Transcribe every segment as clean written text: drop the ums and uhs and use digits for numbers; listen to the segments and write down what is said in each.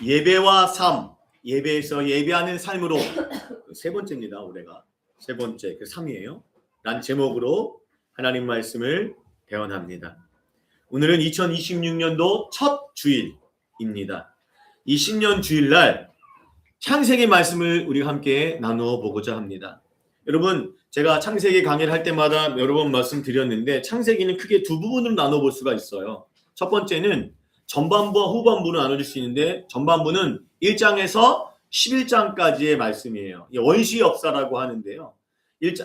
예배와 삶, 예배에서 예배하는 삶으로 세 번째입니다. 올해가 세 번째, 그 3이에요. 란 제목으로 하나님 말씀을 대언합니다. 오늘은 2026년도 첫 주일입니다. 이 신년 주일날 창세기 말씀을 우리가 함께 나누어 보고자 합니다. 여러분, 제가 창세기 강의를 할 때마다 여러 번 말씀드렸는데 창세기는 크게 두 부분으로 나눠볼 수가 있어요. 첫 번째는 전반부와 후반부로 나눠질 수 있는데 전반부는 1장에서 11장까지의 말씀이에요. 원시 역사라고 하는데요.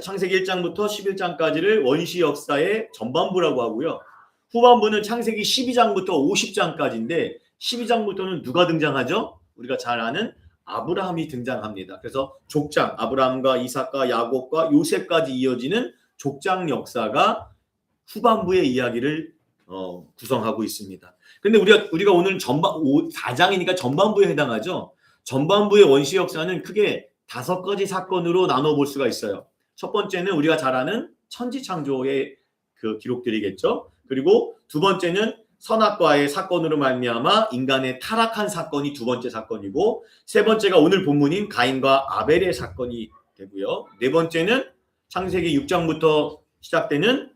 창세기 1장부터 11장까지를 원시 역사의 전반부라고 하고요. 후반부는 창세기 12장부터 50장까지인데 12장부터는 누가 등장하죠? 우리가 잘 아는 아브라함이 등장합니다. 그래서 족장, 아브라함과 이삭과 야곱과 요셉까지 이어지는 족장 역사가 후반부의 이야기를 구성하고 있습니다. 근데 우리가 오늘 4장이니까 전반부에 해당하죠. 전반부의 원시 역사는 크게 5가지 사건으로 나눠볼 수가 있어요. 첫 번째는 우리가 잘 아는 천지창조의 그 기록들이겠죠. 그리고 두 번째는 선악과의 사건으로 말미암아 인간의 타락한 사건이 두 번째 사건이고, 세 번째가 오늘 본문인 가인과 아벨의 사건이 되고요. 네 번째는 창세기 6장부터 시작되는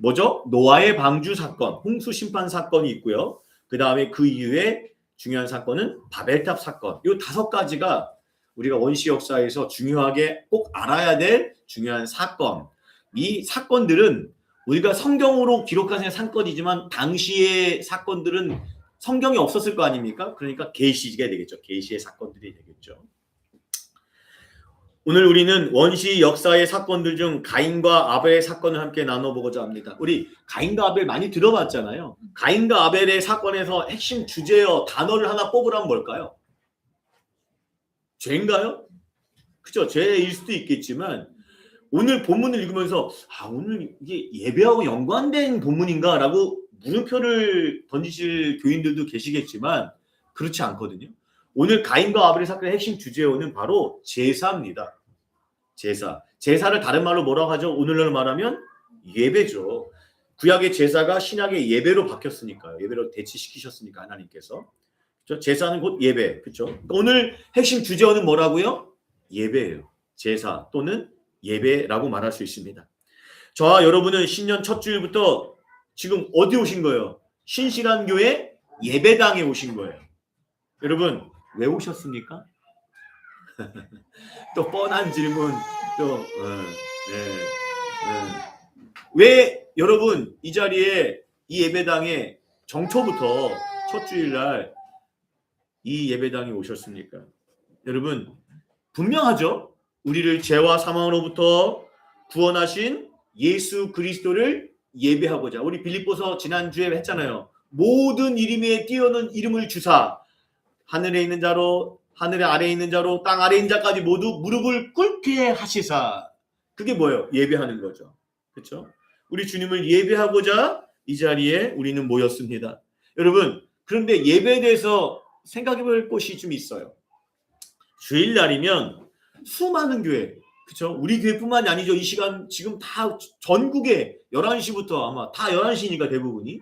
뭐죠? 노아의 방주 사건, 홍수 심판 사건이 있고요. 그 다음에 그 이후에 중요한 사건은 바벨탑 사건. 이 5가지가 우리가 원시 역사에서 중요하게 꼭 알아야 될 중요한 사건. 이 사건들은 우리가 성경으로 기록한 사건이지만 당시의 사건들은 성경이 없었을 거 아닙니까? 그러니까 계시가 되겠죠. 계시의 사건들이 되겠죠. 오늘 우리는 원시 역사의 사건들 중 가인과 아벨의 사건을 함께 나눠보고자 합니다. 우리 가인과 아벨 많이 들어봤잖아요. 가인과 아벨의 사건에서 핵심 주제어 단어를 하나 뽑으라면 뭘까요? 죄인가요? 그죠? 죄일 수도 있겠지만 오늘 본문을 읽으면서 오늘 이게 예배하고 연관된 본문인가? 라고 물음표를 던지실 교인들도 계시겠지만 그렇지 않거든요. 오늘 가인과 아벨의 사건의 핵심 주제어는 바로 제사입니다. 제사를 다른 말로 뭐라고 하죠? 오늘날 말하면 예배죠. 구약의 제사가 신약의 예배로 바뀌었으니까요. 예배로 대치시키셨으니까 하나님께서. 그렇죠? 제사는 곧 예배. 그렇죠? 그러니까 오늘 핵심 주제어는 뭐라고요? 예배예요. 제사 또는 예배라고 말할 수 있습니다. 저와 여러분은 신년 첫 주일부터 지금 어디 오신 거예요? 신실한 교회 예배당에 오신 거예요. 여러분 왜 오셨습니까? 또 뻔한 질문 왜 여러분 이 자리에 이 예배당에 정초부터 첫 주일날 이 예배당에 오셨습니까? 여러분 분명하죠? 우리를 죄와 사망으로부터 구원하신 예수 그리스도를 예배하고자. 우리 빌립보서 지난주에 했잖아요. 모든 이름에 뛰어난 이름을 주사 하늘에 있는 자로 하늘의 아래에 있는 자로 땅 아래에 있는 자까지 모두 무릎을 꿇게 하시사. 그게 뭐예요? 예배하는 거죠. 그렇죠? 우리 주님을 예배하고자 이 자리에 우리는 모였습니다. 여러분 그런데 예배에 대해서 생각해 볼 곳이 좀 있어요. 주일날이면 수많은 교회, 그렇죠? 우리 교회뿐만이 아니죠. 이 시간 지금 다 전국에 11시부터 아마 다 11시니까 대부분이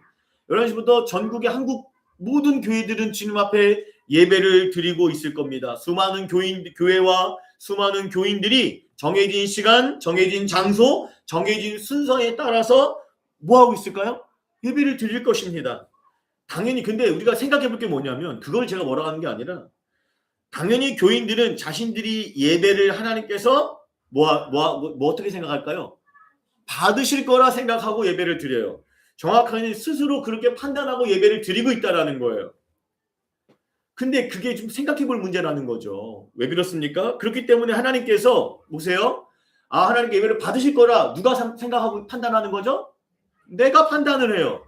11시부터 전국의 한국 모든 교회들은 주님 앞에 예배를 드리고 있을 겁니다. 수많은 교회와 수많은 교인들이 정해진 시간, 정해진 장소, 정해진 순서에 따라서 뭐 하고 있을까요? 예배를 드릴 것입니다. 당연히 근데 우리가 생각해 볼 게 뭐냐면 그걸 제가 뭐라 하는 게 아니라 당연히 교인들은 자신들이 예배를 하나님께서 어떻게 생각할까요? 받으실 거라 생각하고 예배를 드려요. 정확하게 스스로 그렇게 판단하고 예배를 드리고 있다라는 거예요. 근데 그게 좀 생각해 볼 문제라는 거죠. 왜 그렇습니까? 그렇기 때문에 하나님께서 보세요. 하나님 예배를 받으실 거라 누가 생각하고 판단하는 거죠? 내가 판단을 해요.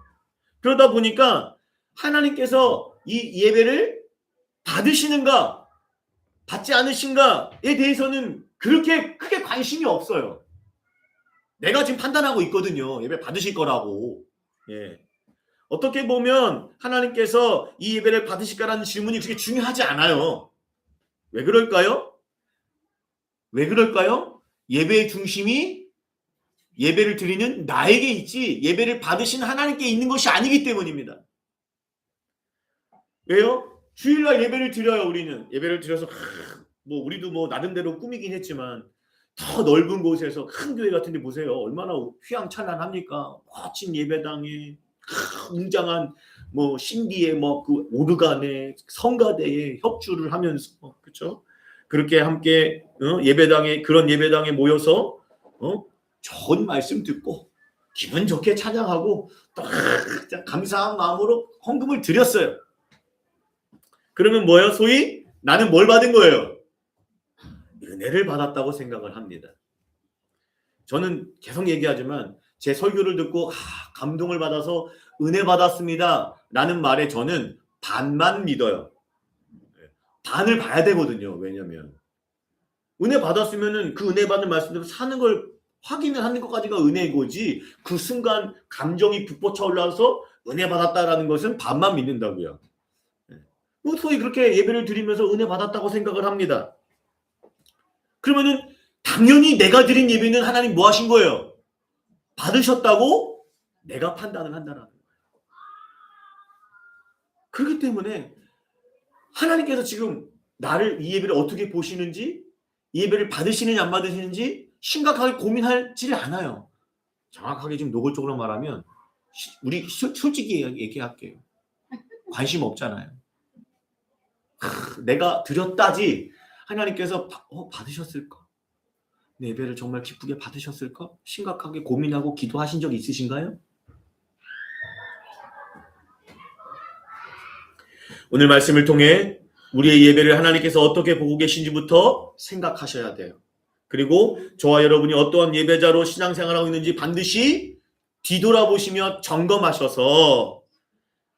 그러다 보니까 하나님께서 이 예배를 받으시는가 받지 않으신가에 대해서는 그렇게 크게 관심이 없어요. 내가 지금 판단하고 있거든요. 예배 받으실 거라고. 예. 어떻게 보면 하나님께서 이 예배를 받으실까라는 질문이 그렇게 중요하지 않아요. 왜 그럴까요? 예배의 중심이 예배를 드리는 나에게 있지 예배를 받으신 하나님께 있는 것이 아니기 때문입니다. 왜요? 주일날 예배를 드려요. 우리는 예배를 드려서 뭐 우리도 뭐 나름대로 꾸미긴 했지만 더 넓은 곳에서 큰 교회 같은 데 보세요. 얼마나 휘황찬란합니까? 멋진 예배당에 웅장한 뭐 신비의 뭐 그 오르간에 성가대에 협주를 하면서 그렇죠? 그렇게 함께 예배당에 그런 예배당에 모여서 좋은 말씀 듣고 기분 좋게 찬양하고 또 감사한 마음으로 헌금을 드렸어요. 그러면 뭐예요? 소위 나는 뭘 받은 거예요? 은혜를 받았다고 생각을 합니다. 저는 계속 얘기하지만 제 설교를 듣고 감동을 받아서 은혜 받았습니다 라는 말에 저는 반만 믿어요. 반을 봐야 되거든요. 왜냐면 은혜 받았으면은 그 은혜 받는 말씀대로 사는 걸 확인을 하는 것까지가 은혜고지 그 순간 감정이 북받쳐 올라와서 은혜 받았다라는 것은 반만 믿는다고요. 소위 그렇게 예배를 드리면서 은혜 받았다고 생각을 합니다. 그러면은 당연히 내가 드린 예배는 하나님 뭐 하신 거예요? 받으셨다고 내가 판단을 한다는 거예요. 그렇기 때문에 하나님께서 지금 나를 이 예배를 어떻게 보시는지 이 예배를 받으시는지 안 받으시는지 심각하게 고민하지를 않아요. 정확하게 지금 노골적으로 말하면 우리 솔직히 얘기할게요. 관심 없잖아요. 내가 드렸다지 하나님께서 받으셨을까? 내 예배를 정말 기쁘게 받으셨을까? 심각하게 고민하고 기도하신 적 있으신가요? 오늘 말씀을 통해 우리의 예배를 하나님께서 어떻게 보고 계신지부터 생각하셔야 돼요. 그리고 저와 여러분이 어떠한 예배자로 신앙생활하고 있는지 반드시 뒤돌아보시며 점검하셔서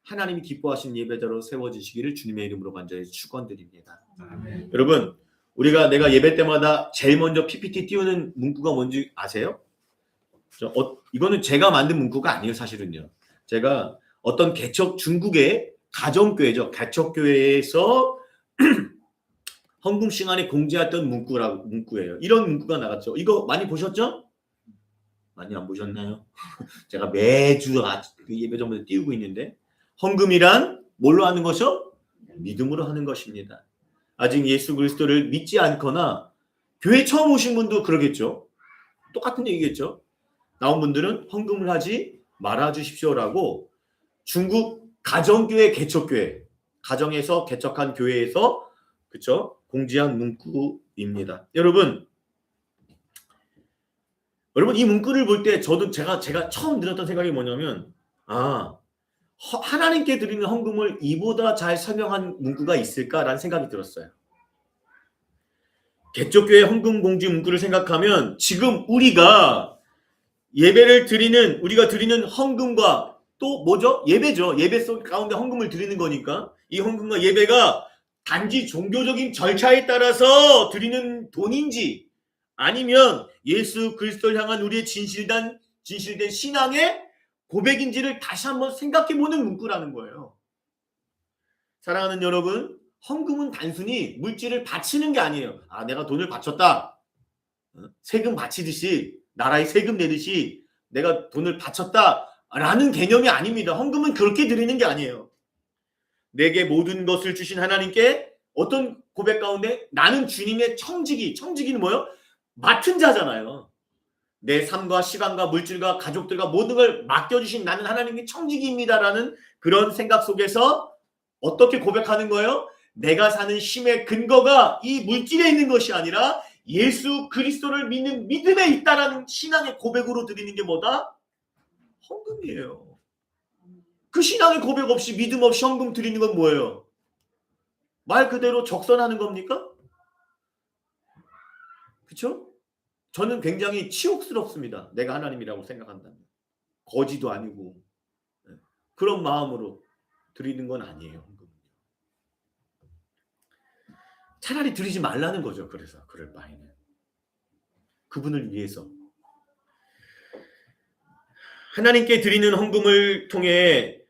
하나님이 기뻐하시는 예배자로 세워지시기를 주님의 이름으로 간절히 축원드립니다. 여러분, 내가 예배 때마다 제일 먼저 PPT 띄우는 문구가 뭔지 아세요? 이거는 제가 만든 문구가 아니에요, 사실은요. 제가 어떤 중국의 가정교회죠. 개척교회에서 헌금 시간에 공지했던 문구예요. 이런 문구가 나갔죠. 이거 많이 보셨죠? 많이 안 보셨나요? 제가 매주 예배 전부터 띄우고 있는데 헌금이란 뭘로 하는 것이요? 믿음으로 하는 것입니다. 아직 예수 그리스도를 믿지 않거나 교회 처음 오신 분도 그러겠죠. 똑같은 얘기겠죠. 나온 분들은 헌금을 하지 말아 주십시오라고 중국 가정교회 개척교회 가정에서 개척한 교회에서 그렇죠? 공지한 문구입니다. 여러분 이 문구를 볼 때 제가 처음 들었던 생각이 뭐냐면 하나님께 드리는 헌금을 이보다 잘 설명한 문구가 있을까라는 생각이 들었어요. 개척교회 헌금 공지 문구를 생각하면 지금 우리가 드리는 헌금과 또 뭐죠? 예배죠. 예배 속 가운데 헌금을 드리는 거니까 이 헌금과 예배가 단지 종교적인 절차에 따라서 드리는 돈인지 아니면 예수 그리스도를 향한 우리의 진실된 신앙의 고백인지를 다시 한번 생각해보는 문구라는 거예요. 사랑하는 여러분, 헌금은 단순히 물질을 바치는 게 아니에요. 내가 돈을 바쳤다. 세금 바치듯이 나라에 세금 내듯이 내가 돈을 바쳤다라는 개념이 아닙니다. 헌금은 그렇게 드리는 게 아니에요. 내게 모든 것을 주신 하나님께 어떤 고백 가운데 나는 주님의 청지기는 뭐예요? 맡은 자잖아요. 내 삶과 시간과 물질과 가족들과 모든 걸 맡겨주신 나는 하나님의 청지기입니다라는 그런 생각 속에서 어떻게 고백하는 거예요? 내가 사는 힘의 근거가 이 물질에 있는 것이 아니라 예수 그리스도를 믿는 믿음에 있다라는 신앙의 고백으로 드리는 게 뭐다? 헌금이에요. 그 신앙의 고백 없이 믿음 없이 헌금 드리는 건 뭐예요? 말 그대로 적선하는 겁니까? 그렇죠? 저는 굉장히 치욕스럽습니다. 내가 하나님이라고 생각한다면. 거지도 아니고 그런 마음으로 드리는 건 아니에요. 차라리 드리지 말라는 거죠. 그래서 그럴 바에는 그분을 위해서 하나님께 드리는 헌금을 통해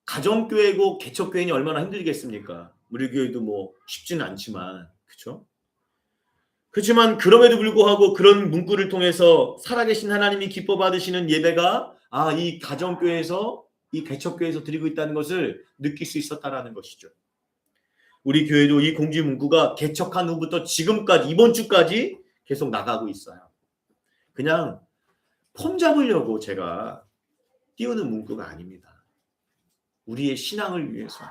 가정교회고 개척교회니 얼마나 힘들겠습니까? 우리 교회도 뭐 쉽지는 않지만 그렇죠? 그렇지만 그럼에도 불구하고 그런 문구를 통해서 살아계신 하나님이 기뻐 받으시는 예배가 이 가정교회에서 이 개척교회에서 드리고 있다는 것을 느낄 수 있었다라는 것이죠. 우리 교회도 이 공지 문구가 개척한 후부터 지금까지 이번 주까지 계속 나가고 있어요. 그냥 폼 잡으려고 제가 띄우는 문구가 아닙니다. 우리의 신앙을 위해서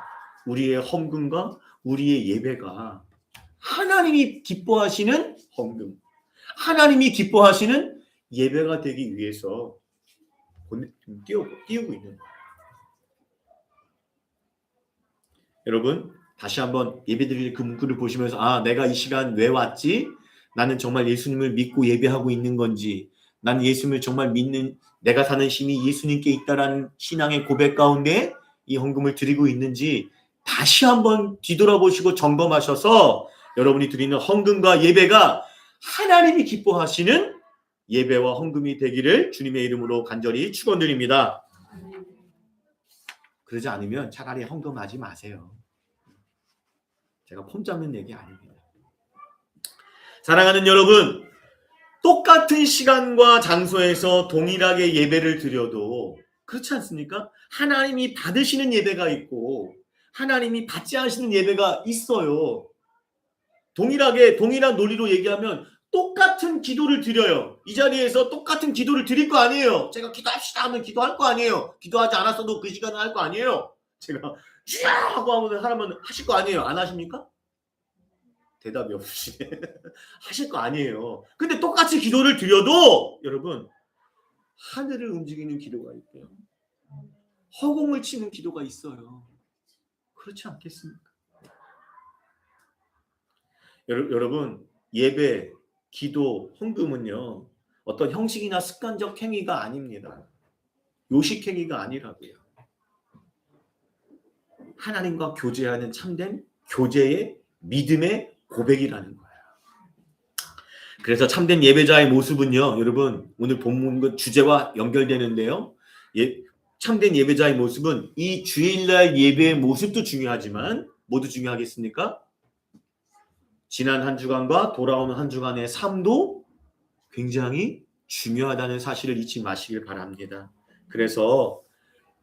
우리의 헌금과 우리의 예배가 하나님이 기뻐하시는 헌금, 하나님이 기뻐하시는 예배가 되기 위해서 띄우고 있는 거예요. 여러분 다시 한번 예배드릴 그 문구를 보시면서 아 내가 이 시간 왜 왔지? 나는 정말 예수님을 믿고 예배하고 있는 건지, 난 예수님을 정말 믿는 내가 사는 힘이 예수님께 있다라는 신앙의 고백 가운데 이 헌금을 드리고 있는지 다시 한번 뒤돌아보시고 점검하셔서 여러분이 드리는 헌금과 예배가 하나님이 기뻐하시는 예배와 헌금이 되기를 주님의 이름으로 간절히 축원드립니다. 그러지 않으면 차라리 헌금하지 마세요. 제가 폼 잡는 얘기 아닙니다. 사랑하는 여러분, 똑같은 시간과 장소에서 동일하게 예배를 드려도 그렇지 않습니까? 하나님이 받으시는 예배가 있고 하나님이 받지 않으시는 예배가 있어요. 동일한 논리로 얘기하면 똑같은 기도를 드려요. 이 자리에서 똑같은 기도를 드릴 거 아니에요. 제가 기도합시다 하면 기도할 거 아니에요. 기도하지 않았어도 그 시간은 할 거 아니에요. 제가 쥐야 하고 하면 하실 거 아니에요. 안 하십니까? 대답이 없으시네. 하실 거 아니에요. 근데 똑같이 기도를 드려도 여러분 하늘을 움직이는 기도가 있고요. 허공을 치는 기도가 있어요. 그렇지 않겠습니까? 여러분 예배, 기도, 헌금은요 어떤 형식이나 습관적 행위가 아닙니다. 요식 행위가 아니라고요. 하나님과 교제하는 참된 교제의 믿음의 고백이라는 거예요. 그래서 참된 예배자의 모습은요 여러분 오늘 본문 주제와 연결되는데요. 참된 예배자의 모습은 이 주일날 예배의 모습도 중요하지만 모두 중요하겠습니까? 지난 한 주간과 돌아오는 한 주간의 삶도 굉장히 중요하다는 사실을 잊지 마시길 바랍니다. 그래서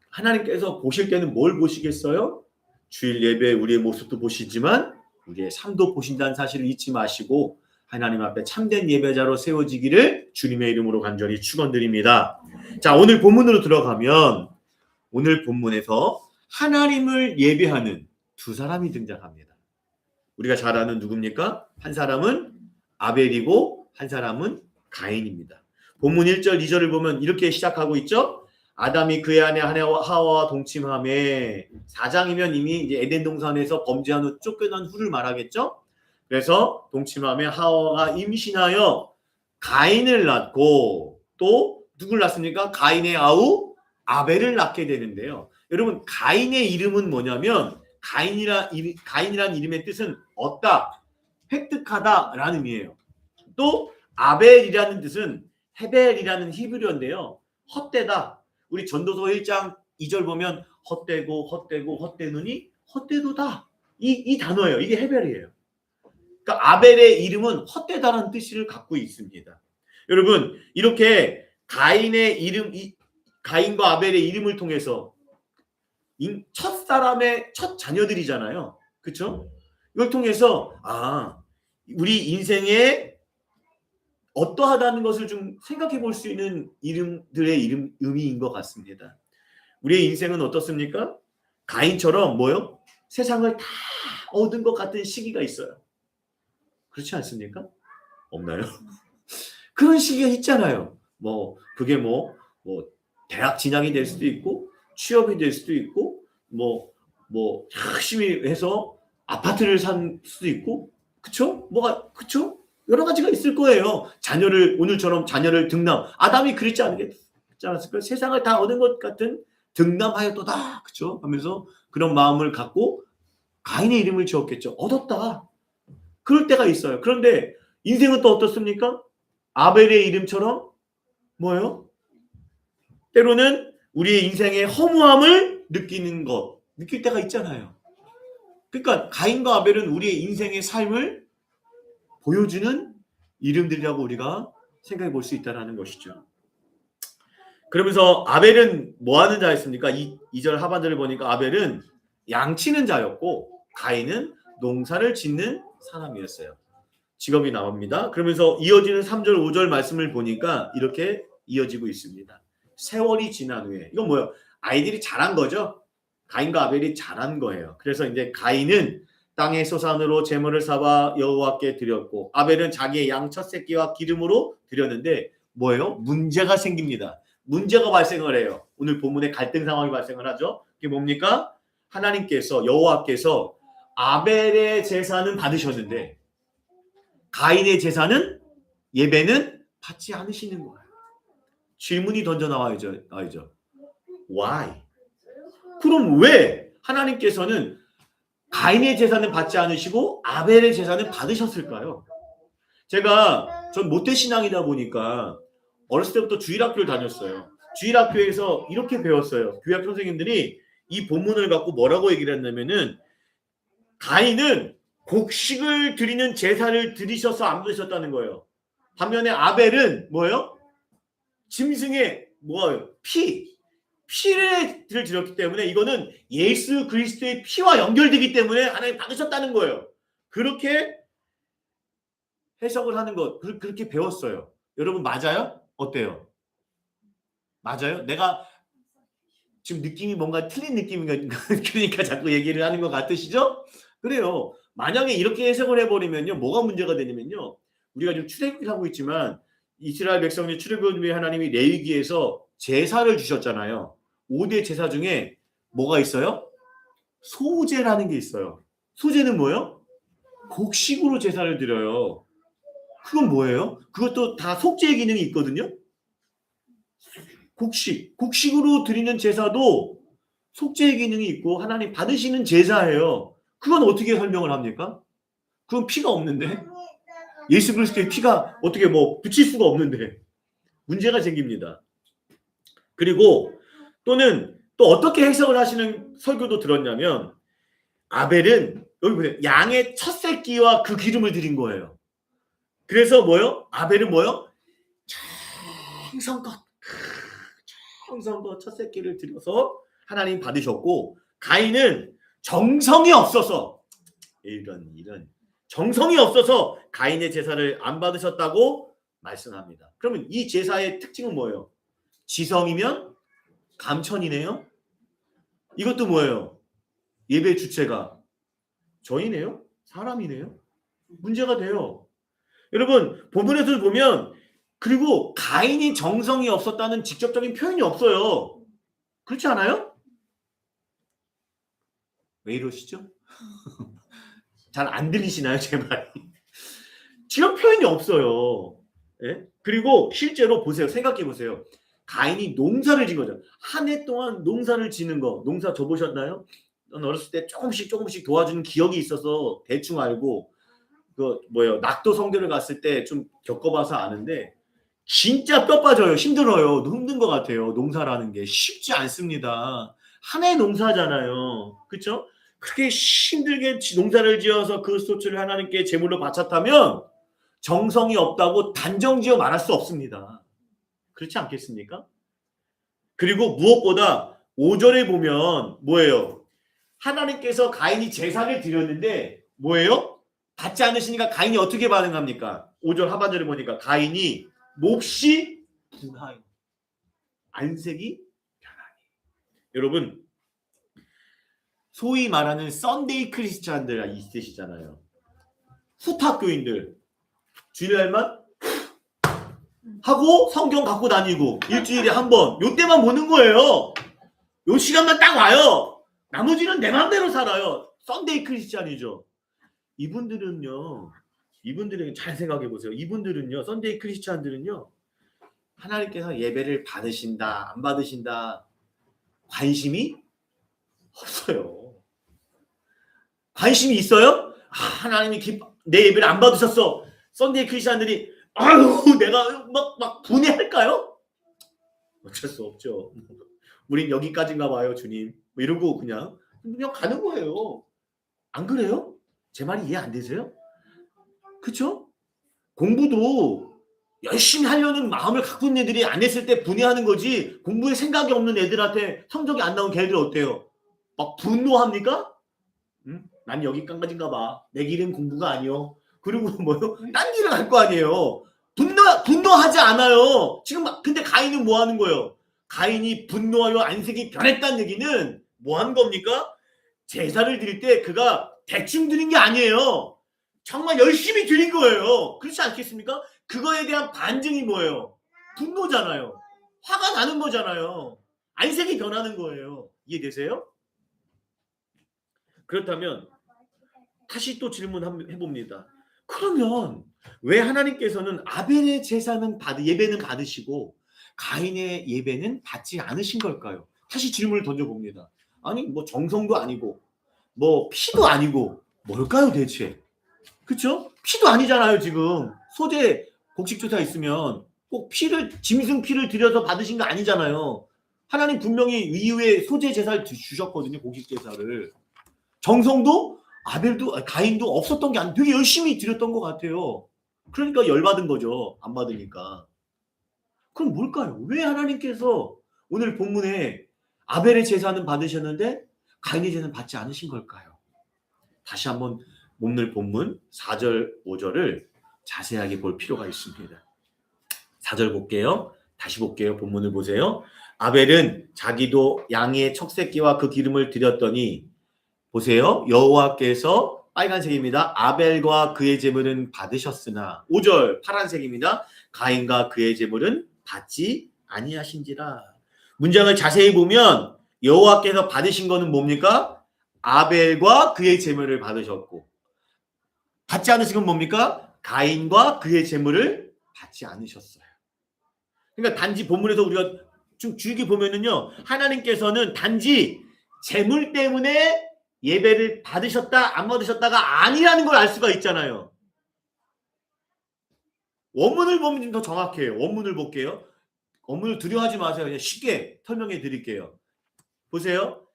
하나님께서 보실 때는 뭘 보시겠어요? 주일 예배 우리의 모습도 보시지만 우리의 삶도 보신다는 사실을 잊지 마시고 하나님 앞에 참된 예배자로 세워지기를 주님의 이름으로 간절히 축원드립니다. 자, 오늘 본문으로 들어가면 오늘 본문에서 하나님을 예배하는 두 사람이 등장합니다. 우리가 잘 아는 누굽니까? 한 사람은 아벨이고 한 사람은 가인입니다. 본문 1절, 2절을 보면 이렇게 시작하고 있죠. 아담이 그의 아내 하와와 동침함에 4장이면 이미 이제 에덴 동산에서 범죄한 후 쫓겨난 후를 말하겠죠. 그래서 동침함에 하와가 임신하여 가인을 낳고 또 누굴 낳습니까? 가인의 아우 아벨을 낳게 되는데요. 여러분 가인의 이름은 뭐냐면 가인이라는 이름의 뜻은 얻다, 획득하다라는 의미예요. 또 아벨이라는 뜻은 헤벨이라는 히브리어인데요. 헛되다. 우리 전도서 1장 2절 보면 헛되노니 헛되도다. 이 단어예요. 이게 헤벨이에요. 그러니까 아벨의 이름은 헛되다라는 뜻을 갖고 있습니다. 여러분 이렇게 가인과 아벨의 이름을 통해서 첫 사람의 첫 자녀들이잖아요. 그렇죠? 이걸 통해서 우리 인생에 어떠하다는 것을 좀 생각해 볼 수 있는 이름들의 의미인 것 같습니다. 우리의 인생은 어떻습니까? 가인처럼 뭐요? 세상을 다 얻은 것 같은 시기가 있어요. 그렇지 않습니까? 없나요? 그런 시기가 있잖아요. 그게 대학 진학이 될 수도 있고 취업이 될 수도 있고 열심히 해서 아파트를 산 수도 있고 그쵸? 그쵸? 여러 가지가 있을 거예요. 오늘처럼 자녀를 등남. 아담이 그랬지 않았을까요? 세상을 다 얻은 것 같은 등남하였도다. 그쵸? 하면서 그런 마음을 갖고 가인의 이름을 지었겠죠. 얻었다. 그럴 때가 있어요. 그런데 인생은 또 어떻습니까? 아벨의 이름처럼 뭐예요? 때로는 우리의 인생의 허무함을 느낄 때가 있잖아요. 그러니까 가인과 아벨은 우리의 인생의 삶을 보여주는 이름들이라고 우리가 생각해 볼 수 있다는 것이죠. 그러면서 아벨은 뭐 하는 자였습니까? 2절 하반절을 보니까 아벨은 양치는 자였고 가인은 농사를 짓는 사람이었어요. 직업이 나옵니다. 그러면서 이어지는 3절 5절 말씀을 보니까 이렇게 이어지고 있습니다. 세월이 지난 후에 이건 뭐예요? 아이들이 자란 거죠. 가인과 아벨이 자란 거예요. 그래서 이제 가인은 땅의 소산으로 제물을 삼아 여호와께 드렸고 아벨은 자기의 양 첫 새끼와 기름으로 드렸는데 뭐예요? 문제가 생깁니다. 문제가 발생을 해요. 오늘 본문에 갈등 상황이 발생을 하죠. 그게 뭡니까? 하나님께서 여호와께서 아벨의 제사는 받으셨는데 가인의 제사는 예배는 받지 않으시는 거예요. 질문이 던져 나와야죠. Why? 그럼 왜 하나님께서는 가인의 제사는 받지 않으시고 아벨의 제사는 받으셨을까요? 전 모태신앙이다 보니까 어렸을 때부터 주일학교를 다녔어요. 주일학교에서 이렇게 배웠어요. 교회학 선생님들이 이 본문을 갖고 뭐라고 얘기를 했냐면은 가인은 곡식을 드리는 제사를 드리셔서 안 받으셨다는 거예요. 반면에 아벨은 뭐예요? 짐승의 뭐예요? 피를 드렸기 때문에 이거는 예수 그리스도의 피와 연결되기 때문에 하나님 받으셨다는 거예요. 그렇게 해석을 하는 것, 그렇게 배웠어요. 여러분 맞아요? 어때요? 맞아요? 내가 지금 느낌이 뭔가 틀린 느낌인가 그러니까 자꾸 얘기를 하는 것 같으시죠? 그래요. 만약에 이렇게 해석을 해버리면요, 뭐가 문제가 되냐면요, 우리가 지금 출애굽을 하고 있지만 이스라엘 백성이 출애굽을 위해 하나님이 레위기에서 제사를 주셨잖아요. 5대 제사 중에 뭐가 있어요? 소제라는 게 있어요. 소제는 뭐예요? 곡식으로 제사를 드려요. 그건 뭐예요? 그것도 다 속죄의 기능이 있거든요. 곡식으로 드리는 제사도 속죄의 기능이 있고 하나님 받으시는 제사예요. 그건 어떻게 설명을 합니까? 그건 피가 없는데, 예수 그리스도의 피가 어떻게 뭐 붙일 수가 없는데 문제가 생깁니다. 그리고 또는 또 어떻게 해석을 하시는 설교도 들었냐면 아벨은 여기 보세요. 양의 첫 새끼와 그 기름을 드린 거예요. 그래서 뭐요? 아벨은 뭐요? 정성껏 첫 새끼를 드려서 하나님 받으셨고 가인은 정성이 없어서 이런 정성이 없어서 가인의 제사를 안 받으셨다고 말씀합니다. 그러면 이 제사의 특징은 뭐예요? 지성이면 감천이네요. 이것도 뭐예요? 예배 주체가 저희네요? 사람이네요? 문제가 돼요. 여러분 본문에서 보면 그리고 가인이 정성이 없었다는 직접적인 표현이 없어요. 그렇지 않아요? 왜 이러시죠? 잘 안 들리시나요, 제 말이? 지금 표현이 없어요. 예? 그리고 실제로 보세요. 생각해 보세요. 가인이 농사를 진 거죠. 한 해 동안 농사를 지는 거. 농사 져보셨나요? 전 어렸을 때 조금씩 도와주는 기억이 있어서 대충 알고 낙도 성교를 갔을 때 좀 겪어봐서 아는데 진짜 뼈 빠져요. 힘들어요. 힘든 것 같아요. 농사라는 게 쉽지 않습니다. 한 해 농사잖아요. 그렇죠? 그렇게 힘들게 농사를 지어서 그 소출을 하나님께 제물로 바쳤다면 정성이 없다고 단정지어 말할 수 없습니다. 그렇지 않겠습니까? 그리고 무엇보다 5절에 보면 뭐예요? 하나님께서 가인이 제사를 드렸는데 뭐예요? 받지 않으시니까 가인이 어떻게 반응합니까? 5절 하반절에 보니까 가인이 몹시 분하여 안색이 변하니. 여러분 소위 말하는 썬데이 크리스찬들 있으시잖아요. 후탁교인들 주일날만 하고 성경 갖고 다니고 일주일에 한 번 요때만 보는 거예요. 요 시간만 딱 와요. 나머지는 내 맘대로 살아요. 썬데이 크리스찬이죠. 이분들은요 잘 생각해 보세요. 이분들은요 썬데이 크리스찬들은요 하나님께서 예배를 받으신다 안 받으신다 관심이 없어요. 관심이 있어요? 하나님이 내 예배를 안 받으셨어. 썬데이 크리스찬들이 아유 내가 막 분해할까요? 어쩔 수 없죠. 우린 여기까지인가 봐요 주님. 뭐 이러고 그냥 가는 거예요. 안 그래요? 제 말이 이해 안 되세요? 그쵸? 공부도 열심히 하려는 마음을 갖고 있는 애들이 안 했을 때 분해하는 거지 공부에 생각이 없는 애들한테 성적이 안 나온 걔들 어때요? 막 분노합니까? 응? 난 여기까지인가 봐. 내 길은 공부가 아니요. 그리고 뭐요? 딴 길을 갈 거 아니에요. 분노하지 않아요. 지금 근데 가인은 뭐 하는 거예요? 가인이 분노하여 안색이 변했다는 얘기는 뭐 한 겁니까? 제사를 드릴 때 그가 대충 드린 게 아니에요. 정말 열심히 드린 거예요. 그렇지 않겠습니까? 그거에 대한 반증이 뭐예요? 분노잖아요. 화가 나는 거잖아요. 안색이 변하는 거예요. 이해되세요? 그렇다면 다시 또 질문해봅니다. 그러면 왜 하나님께서는 아벨의 제사는 예배는 받으시고 가인의 예배는 받지 않으신 걸까요? 다시 질문을 던져봅니다. 아니 뭐 정성도 아니고 뭐 피도 아니고 뭘까요 대체? 그쵸? 피도 아니잖아요 지금. 소재 곡식조사 있으면 꼭 짐승 피를 들여서 받으신 거 아니잖아요. 하나님 분명히 이후에 소재 제사를 주셨거든요. 곡식 제사를. 정성도 가인도 없었던 게 아니고 되게 열심히 드렸던 것 같아요. 그러니까 열받은 거죠. 안 받으니까. 그럼 뭘까요? 왜 하나님께서 오늘 본문에 아벨의 제사는 받으셨는데 가인의 제사는 받지 않으신 걸까요? 다시 한번 오늘 본문 4절 5절을 자세하게 볼 필요가 있습니다. 4절 볼게요. 다시 볼게요. 본문을 보세요. 아벨은 자기도 양의 척새끼와 그 기름을 드렸더니 보세요. 여호와께서 빨간색입니다. 아벨과 그의 제물은 받으셨으나 5절 파란색입니다. 가인과 그의 제물은 받지 아니하신지라. 문장을 자세히 보면 여호와께서 받으신 거는 뭡니까? 아벨과 그의 제물을 받으셨고 받지 않으신 건 뭡니까? 가인과 그의 제물을 받지 않으셨어요. 그러니까 단지 본문에서 우리가 좀 주의 보면은요. 하나님께서는 단지 제물 때문에 예배를 받으셨다 안 받으셨다가 아니라는 걸 알 수가 있잖아요. 원문을 보면 좀 더 정확해요. 원문을 볼게요. 원문을 두려워하지 마세요. 그냥 쉽게 설명해 드릴게요. 보세요.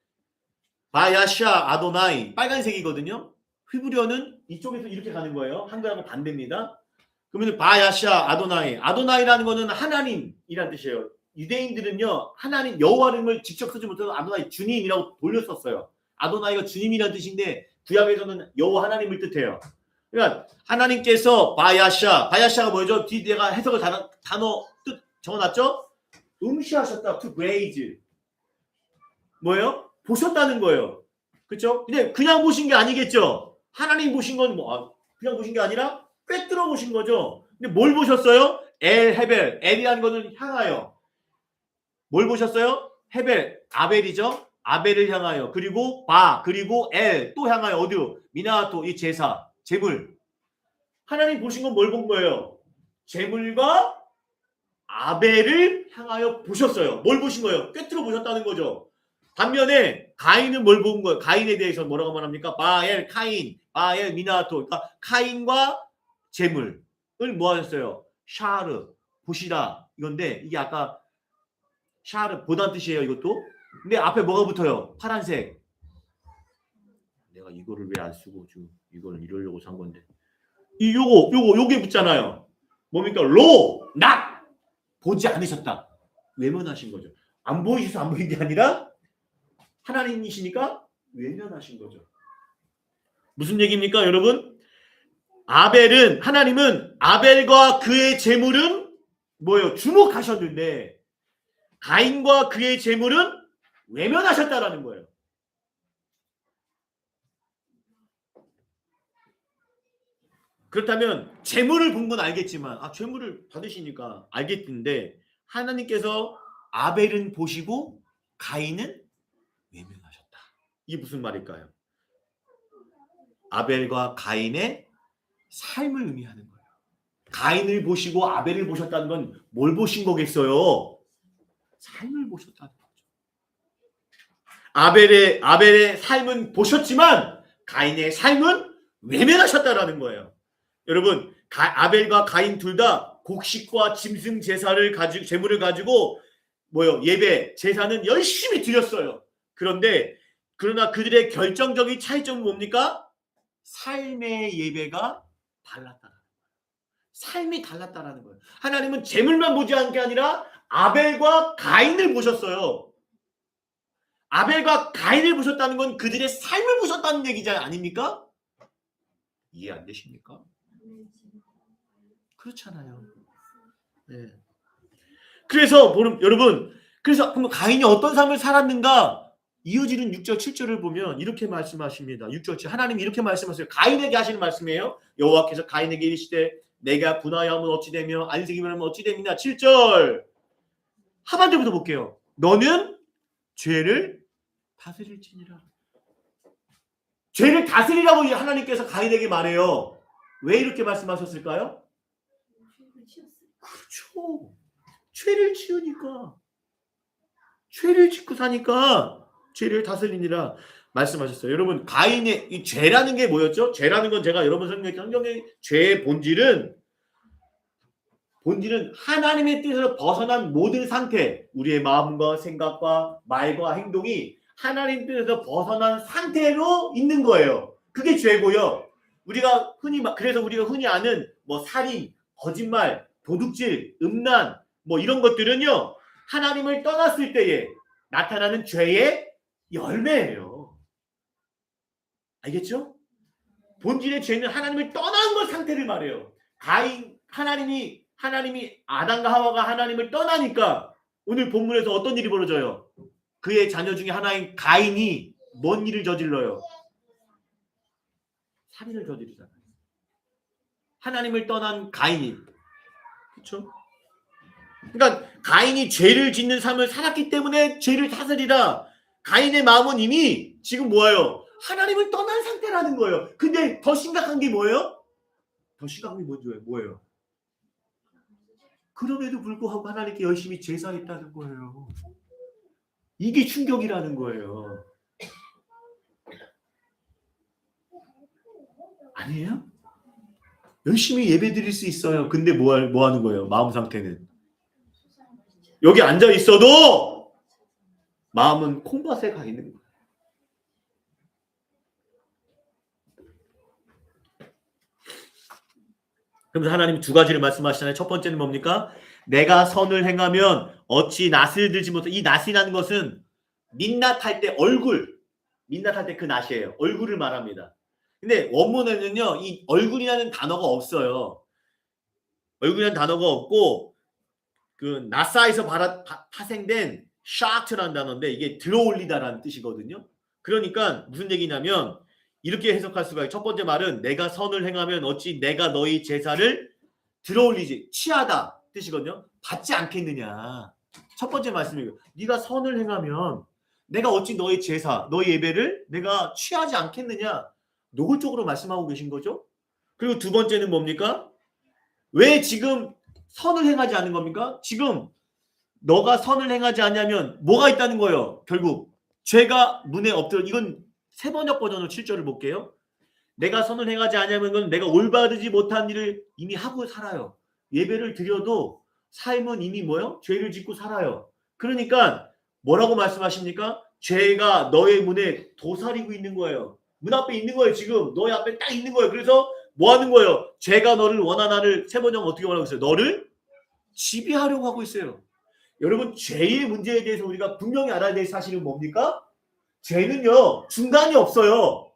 바야샤 아도나이 빨간색이거든요. 히브리어는 이쪽에서 이렇게 가는 거예요. 한글하고 반대입니다. 그러면 바야샤 아도나이라는 거는 하나님이란 뜻이에요. 유대인들은요 하나님 여호와를 직접 쓰지 못해서 아도나이 주님이라고 돌렸었어요. 아도나이가 주님이라는 뜻인데 구약에서는 여호와 하나님을 뜻해요. 그러니까 하나님께서 바야샤가 뭐죠? 뒤에 내가 해석을 단어 뜻 적어놨죠? 응시하셨다. to gaze 뭐예요? 보셨다는 거예요. 그렇죠? 근데 그냥 보신 게 아니겠죠? 하나님 보신 건 그냥 보신 게 아니라 꿰뚫어 보신 거죠. 근데 뭘 보셨어요? 헤벨. 엘이라는 거는 향하여. 뭘 보셨어요? 헤벨. 아벨이죠. 아벨을 향하여. 그리고 그리고 엘. 또 향하여. 어디요? 미나토. 이 제사. 제물. 하나님 보신 건 뭘 본 거예요? 제물과 아벨을 향하여 보셨어요. 뭘 보신 거예요? 꿰뚫어 보셨다는 거죠. 반면에 가인은 뭘 본 거예요? 가인에 대해서 뭐라고 말합니까? 카인, 미나토. 그러니까 카인과 제물을 뭐 하셨어요? 샤르, 보시라. 이건데 이게 아까 샤르 보다는 뜻이에요. 이것도. 근데 앞에 뭐가 붙어요? 파란색. 내가 이거를 왜 안 쓰고 지금 이거는 이러려고 산 건데. 요게 붙잖아요. 뭡니까? not 보지 않으셨다. 외면하신 거죠. 안 보이셔서 안 보인 게 아니라 하나님이시니까 외면하신 거죠. 무슨 얘기입니까, 여러분? 하나님은 아벨과 그의 제물은 뭐예요? 주목하셨는데 가인과 그의 제물은 외면하셨다라는 거예요. 그렇다면 제물을 본 건 알겠지만 제물을 받으시니까 알겠는데 하나님께서 아벨은 보시고 가인은 외면하셨다. 이게 무슨 말일까요? 아벨과 가인의 삶을 의미하는 거예요. 가인을 보시고 아벨을 보셨다는 건 뭘 보신 거겠어요? 삶을 보셨다는 거죠. 아벨의 삶은 보셨지만 가인의 삶은 외면하셨다라는 거예요. 여러분, 아벨과 가인 둘 다 곡식과 짐승 제물을 가지고 예배 제사는 열심히 드렸어요. 그러나 그들의 결정적인 차이점은 뭡니까? 삶의 예배가 달랐다는 거예요. 삶이 달랐다라는 거예요. 하나님은 제물만 보지 않은 게 아니라 아벨과 가인을 보셨어요. 아벨과 가인을 부셨다는 건 그들의 삶을 부셨다는 얘기지 아닙니까? 이해 안 되십니까? 그렇잖아요. 네. 그래서 여러분, 그래서 그럼 가인이 어떤 삶을 살았는가? 이어지는 6절 7절을 보면 이렇게 말씀하십니다. 6절 7 하나님이 이렇게 말씀하세요. 가인에게 하시는 말씀이에요. 여호와께서 가인에게 이르시되 내가 분하여 하면 어찌 되며 안색이면 하면 어찌 됩니까? 7절 하반절부터 볼게요. 너는 죄를 다스릴지니라. 죄를 다스리라고 하나님께서 가인에게 말해요. 왜 이렇게 말씀하셨을까요? 그렇죠. 죄를 지으니까. 죄를 짓고 사니까 죄를 다스리니라 말씀하셨어요. 여러분 가인의 이 죄라는 게 뭐였죠? 죄라는 건 제가 여러분 성경의 죄의 본질은 하나님의 뜻에서 벗어난 모든 상태, 우리의 마음과 생각과 말과 행동이 하나님 뜻에서 벗어난 상태로 있는 거예요. 그게 죄고요. 그래서 우리가 흔히 아는 뭐 살인, 거짓말, 도둑질, 음란 뭐 이런 것들은요. 하나님을 떠났을 때에 나타나는 죄의 열매예요. 알겠죠? 본질의 죄는 하나님을 떠난 것 상태를 말해요. 하나님이 아담과 하와가 하나님을 떠나니까 오늘 본문에서 어떤 일이 벌어져요? 그의 자녀 중에 하나인 가인이 뭔 일을 저질러요? 살인을 저지르잖아요. 하나님을 떠난 가인이. 그렇죠? 그러니까 가인이 죄를 짓는 삶을 살았기 때문에 죄를 다스리라. 가인의 마음은 이미 지금 뭐예요? 하나님을 떠난 상태라는 거예요. 근데 더 심각한 게 뭐예요? 더 심각한 게 뭐예요? 그럼에도 불구하고 하나님께 열심히 제사했다는 거예요. 이게 충격이라는 거예요. 아니에요? 열심히 예배 드릴 수 있어요. 근데 뭐 하는 거예요? 마음 상태는. 여기 앉아 있어도 마음은 콩밭에 가 있는 거예요. 그러면서 하나님이 두 가지를 말씀하시잖아요. 첫 번째는 뭡니까? 내가 선을 행하면 어찌 낯을 들지 못해. 이 낯이라는 것은 민낯할 때 민낯할 때 그 낯이에요. 얼굴을 말합니다. 근데 원문에는요. 이 얼굴이라는 단어가 없어요. 얼굴이라는 단어가 없고 그 나사에서 파생된 샤트라는 단어인데 이게 들어올리다라는 뜻이거든요. 그러니까 무슨 얘기냐면 이렇게 해석할 수가 있어요. 첫 번째 말은 내가 선을 행하면 어찌 내가 너희 제사를 들어올리지 취하다 뜻이거든요. 받지 않겠느냐. 첫 번째 말씀이에요. 네가 선을 행하면 내가 어찌 너희 제사, 너희 예배를 내가 취하지 않겠느냐. 노골적으로 말씀하고 계신 거죠. 그리고 두 번째는 뭡니까? 왜 지금 선을 행하지 않는 겁니까? 지금 너가 선을 행하지 않냐면 뭐가 있다는 거예요. 결국 죄가 문에 엎드려. 이건 세번역 버전으로 7절을 볼게요. 내가 선을 행하지 않냐면 건 내가 올바르지 못한 일을 이미 하고 살아요. 예배를 드려도 삶은 이미 뭐요? 죄를 짓고 살아요. 그러니까 뭐라고 말씀하십니까? 죄가 너의 문에 도사리고 있는 거예요. 문 앞에 있는 거예요. 지금 너의 앞에 딱 있는 거예요. 그래서 뭐 하는 거예요? 죄가 너를 원하나를 세번역 어떻게 말하고 있어요? 너를 지배하려고 하고 있어요. 여러분 죄의 문제에 대해서 우리가 분명히 알아야 될 사실은 뭡니까? 죄는요 중간이 없어요.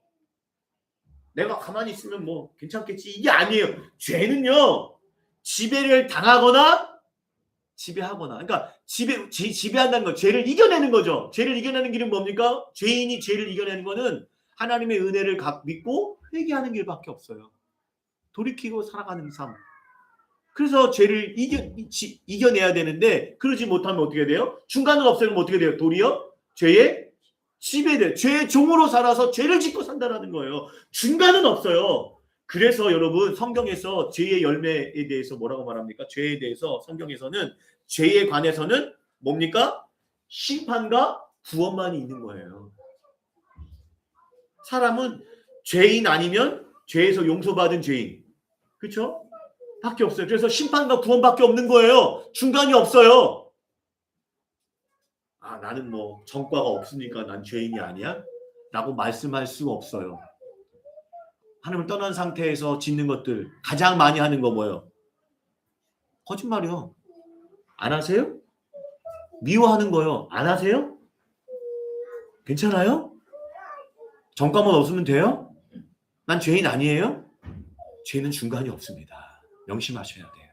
내가 가만히 있으면 뭐 괜찮겠지 이게 아니에요. 죄는요 지배를 당하거나 지배하거나 그러니까 지배한다는 건 죄를 이겨내는 거죠. 죄를 이겨내는 길은 뭡니까? 죄인이 죄를 이겨내는 거는 하나님의 은혜를 믿고 회개하는 길밖에 없어요. 돌이키고 살아가는 삶. 그래서 죄를 이겨내야 되는데 그러지 못하면 어떻게 돼요? 중간은 없으면 어떻게 돼요? 도리어 죄의 지배돼. 죄의 종으로 살아서 죄를 짓고 산다는 거예요. 중간은 없어요. 그래서 여러분 성경에서 죄의 열매에 대해서 뭐라고 말합니까? 죄에 대해서 성경에서는 죄에 관해서는 뭡니까? 심판과 구원만이 있는 거예요. 사람은 죄인 아니면 죄에서 용서받은 죄인. 그렇죠? 밖에 없어요. 그래서 심판과 구원밖에 없는 거예요. 중간이 없어요. 아, 나는 뭐 전과가 없으니까 난 죄인이 아니야? 라고 말씀할 수 없어요. 하나님을 떠난 상태에서 짓는 것들 가장 많이 하는 거 뭐예요? 거짓말이요. 안 하세요? 미워하는 거요. 안 하세요? 괜찮아요? 전과만 없으면 돼요? 난 죄인 아니에요? 죄는 중간이 없습니다. 명심하셔야 돼요.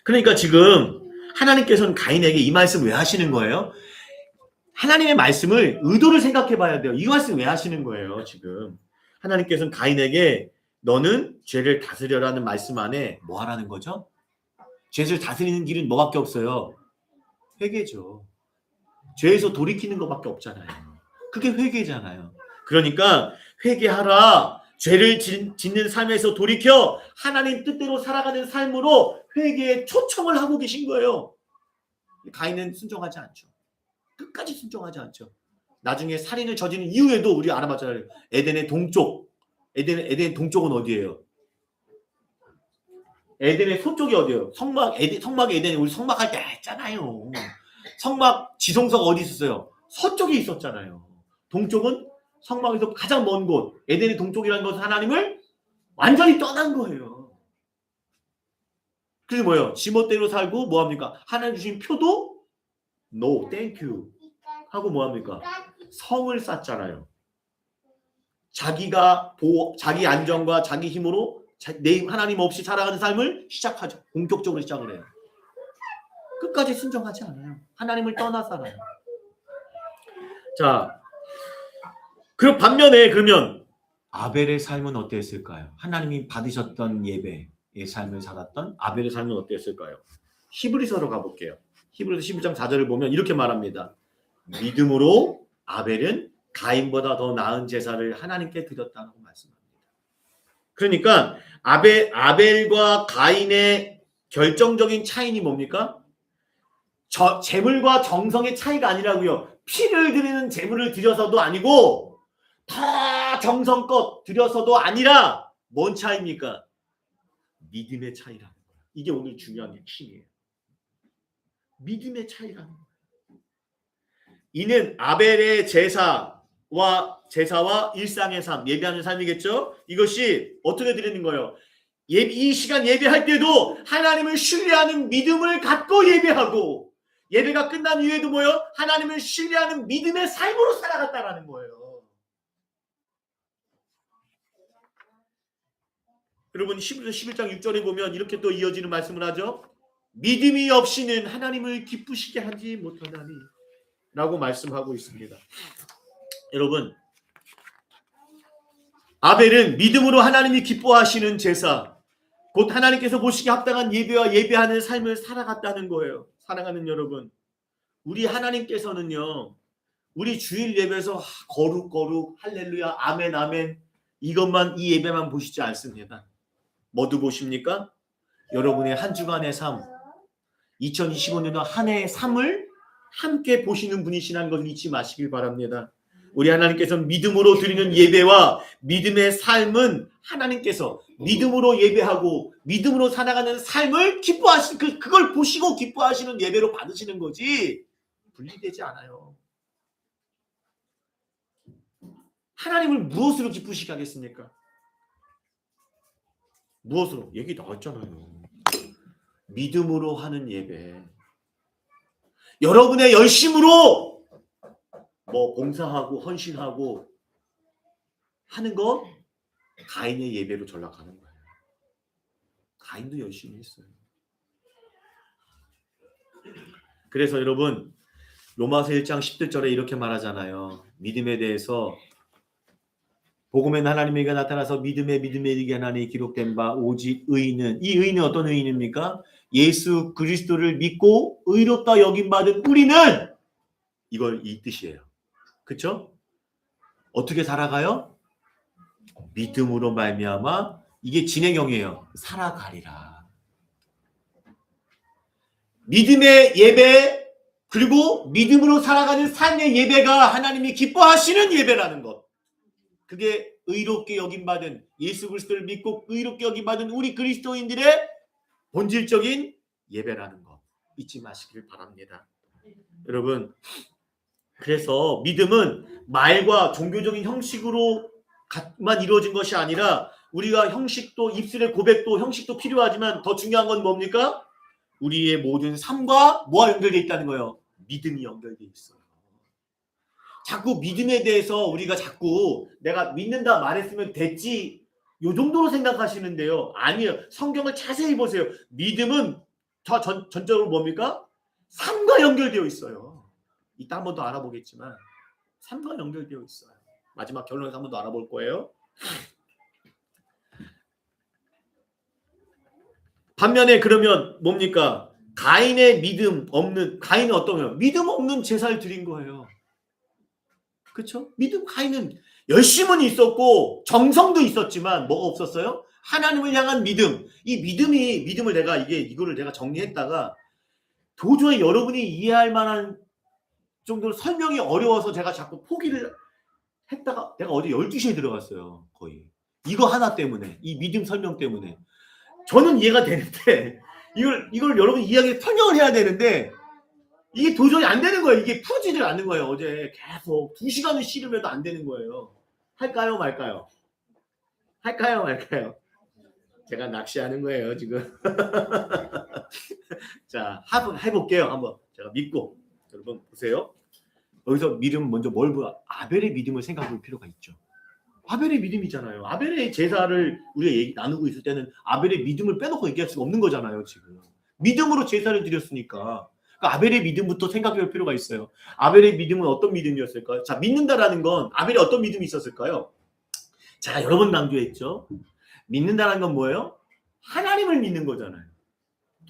그러니까 지금 하나님께서는 가인에게 이 말씀 왜 하시는 거예요? 하나님의 말씀을 의도를 생각해 봐야 돼요. 이 말씀 왜 하시는 거예요, 지금? 하나님께서는 가인에게 너는 죄를 다스려라는 말씀 안에 뭐 하라는 거죠? 죄를 다스리는 길은 뭐밖에 없어요? 회개죠. 죄에서 돌이키는 것밖에 없잖아요. 그게 회개잖아요. 그러니까 회개하라. 죄를 짓는 삶에서 돌이켜 하나님 뜻대로 살아가는 삶으로 회개에 초청을 하고 계신 거예요. 가인은 순종하지 않죠. 끝까지 순종하지 않죠. 나중에 살인을 저지른 이후에도 우리 알아봤잖아요. 에덴의 동쪽. 에덴 동쪽은 어디예요? 에덴의 서쪽이 어디예요? 성막 에덴에 우리 성막할 때 했잖아요. 성막 지성소가 어디 있었어요? 서쪽에 있었잖아요. 동쪽은 성막에서 가장 먼 곳, 에덴의 동쪽이라는 것은 하나님을 완전히 떠난 거예요. 그래서 뭐예요? 지멋대로 살고 뭐합니까? 하나님 주신 표도 No, thank you 하고 뭐합니까? 성을 쌓잖아요. 자기 안정과 자기 힘으로 하나님 없이 살아가는 삶을 시작하죠. 본격적으로 시작을 해요. 끝까지 순종하지 않아요. 하나님을 떠나 살아요. 자, 그럼 반면에 그러면 아벨의 삶은 어땠을까요? 하나님이 받으셨던 예배의 삶을 살았던 아벨의 삶은 어땠을까요? 히브리서로 가볼게요. 히브리서 12장 4절을 보면 이렇게 말합니다. 믿음으로 아벨은 가인보다 더 나은 제사를 하나님께 드렸다고 말씀합니다. 그러니까 아벨과 가인의 결정적인 차이는 뭡니까? 재물과 정성의 차이가 아니라고요. 피를 드리는 재물을 드려서도 아니고 다 정성껏 드려서도 아니라 뭔 차이입니까? 믿음의 차이라는 거예요. 이게 오늘 중요한 핵심이에요. 믿음의 차이라는 거예요. 이는 아벨의 제사와 일상의 삶, 예배하는 삶이겠죠? 이것이 어떻게 드리는 거예요? 이 시간 예배할 때도 하나님을 신뢰하는 믿음을 갖고 예배하고 예배가 끝난 이후에도 뭐예요? 하나님을 신뢰하는 믿음의 삶으로 살아갔다라는 거예요. 여러분 히브리서 11장 6절에 보면 이렇게 또 이어지는 말씀을 하죠. 믿음이 없이는 하나님을 기쁘시게 하지 못하나니 라고 말씀하고 있습니다. 여러분 아벨은 믿음으로 하나님이 기뻐하시는 제사 곧 하나님께서 보시기에 합당한 예배와 예배하는 삶을 살아갔다는 거예요. 사랑하는 여러분, 우리 하나님께서는요, 우리 주일 예배에서 거룩 할렐루야 아멘 아멘 이것만 이 예배만 보시지 않습니다. 뭐도 보십니까? 여러분의 한 주간의 삶, 2025년도 한 해의 삶을 함께 보시는 분이시라는 것을 잊지 마시길 바랍니다. 우리 하나님께서는 믿음으로 드리는 예배와 믿음의 삶은 하나님께서 믿음으로 예배하고 믿음으로 살아가는 삶을 기뻐하시는 그걸 보시고 기뻐하시는 예배로 받으시는 거지 분리되지 않아요. 하나님을 무엇으로 기쁘시게 하겠습니까? 무엇으로? 얘기 나왔잖아요. 믿음으로 하는 예배. 여러분의 열심으로 뭐 봉사하고 헌신하고 하는 거 가인의 예배로 전락하는 거예요. 가인도 열심히 했어요. 그래서 여러분 로마서 1장 10절에 이렇게 말하잖아요. 믿음에 대해서 복음에는 하나님에게 나타나서 믿음에 이르게 하나니 기록된 바 오직 의인은 이 의인은 어떤 의인입니까? 예수 그리스도를 믿고 의롭다 여김 받은 우리는 이걸 이 뜻이에요. 그렇죠? 어떻게 살아가요? 믿음으로 말미암아 이게 진행형이에요. 살아가리라. 믿음의 예배 그리고 믿음으로 살아가는 삶의 예배가 하나님이 기뻐하시는 예배라는 것. 그게 의롭게 여김받은 예수 그리스도를 믿고 의롭게 여김받은 우리 그리스도인들의 본질적인 예배라는 것 잊지 마시길 바랍니다. 여러분 그래서 믿음은 말과 종교적인 형식으로만 이루어진 것이 아니라 우리가 형식도 입술의 고백도 형식도 필요하지만 더 중요한 건 뭡니까? 우리의 모든 삶과 뭐와 연결되어 있다는 거예요? 믿음이 연결돼 있어요. 자꾸 믿음에 대해서 우리가 자꾸 내가 믿는다 말했으면 됐지 요 정도로 생각하시는데요. 아니에요. 성경을 자세히 보세요. 믿음은 전적으로 뭡니까? 삶과 연결되어 있어요. 이따 한 번 더 알아보겠지만 삶과 연결되어 있어요. 마지막 결론에서 한 번 더 알아볼 거예요. 반면에 그러면 뭡니까? 가인의 믿음 없는, 가인은 어떤 거예요? 믿음 없는 제사를 드린 거예요. 그렇죠? 가인은 열심은 있었고 정성도 있었지만 뭐가 없었어요? 하나님을 향한 믿음. 이 믿음을 이거를 내가 정리했다가 도저히 여러분이 이해할 만한 정도로 설명이 어려워서 제가 자꾸 포기를 했다가 내가 어제 12시에 들어갔어요. 거의. 이거 하나 때문에. 이 믿음 설명 때문에. 저는 이해가 되는데 이걸 여러분 이야기 설명을 해야 되는데 이게 도저히 안 되는 거예요. 이게 풀어지질 않는 거예요. 어제 계속 2시간을 씨름해도 안 되는 거예요. 할까요 말까요? 할까요 말까요? 제가 낚시하는 거예요 지금. 자, 해볼게요. 한번 제가 믿고 여러분 보세요. 여기서 믿음 먼저 뭘 보아? 아벨의 믿음을 생각해 볼 필요가 있죠. 아벨의 믿음이잖아요. 아벨의 제사를 우리가 나누고 있을 때는 아벨의 믿음을 빼놓고 얘기할 수가 없는 거잖아요. 지금 믿음으로 제사를 드렸으니까 그러니까 아벨의 믿음부터 생각해 볼 필요가 있어요. 아벨의 믿음은 어떤 믿음이었을까요? 자, 믿는다라는 건 아벨이 어떤 믿음이 있었을까요? 제가 여러 번 강조했죠. 믿는다는 건 뭐예요? 하나님을 믿는 거잖아요.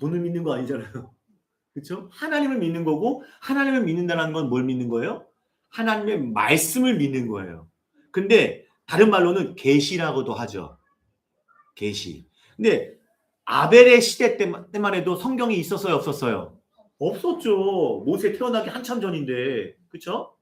돈을 믿는 거 아니잖아요. 그렇죠? 하나님을 믿는 거고, 하나님을 믿는다는 건 뭘 믿는 거예요? 하나님의 말씀을 믿는 거예요. 근데 다른 말로는 계시라고도 하죠. 계시. 근데 아벨의 시대 때만 해도 성경이 있었어요, 없었어요? 없었죠. 모세 태어나기 한참 전인데, 그렇죠?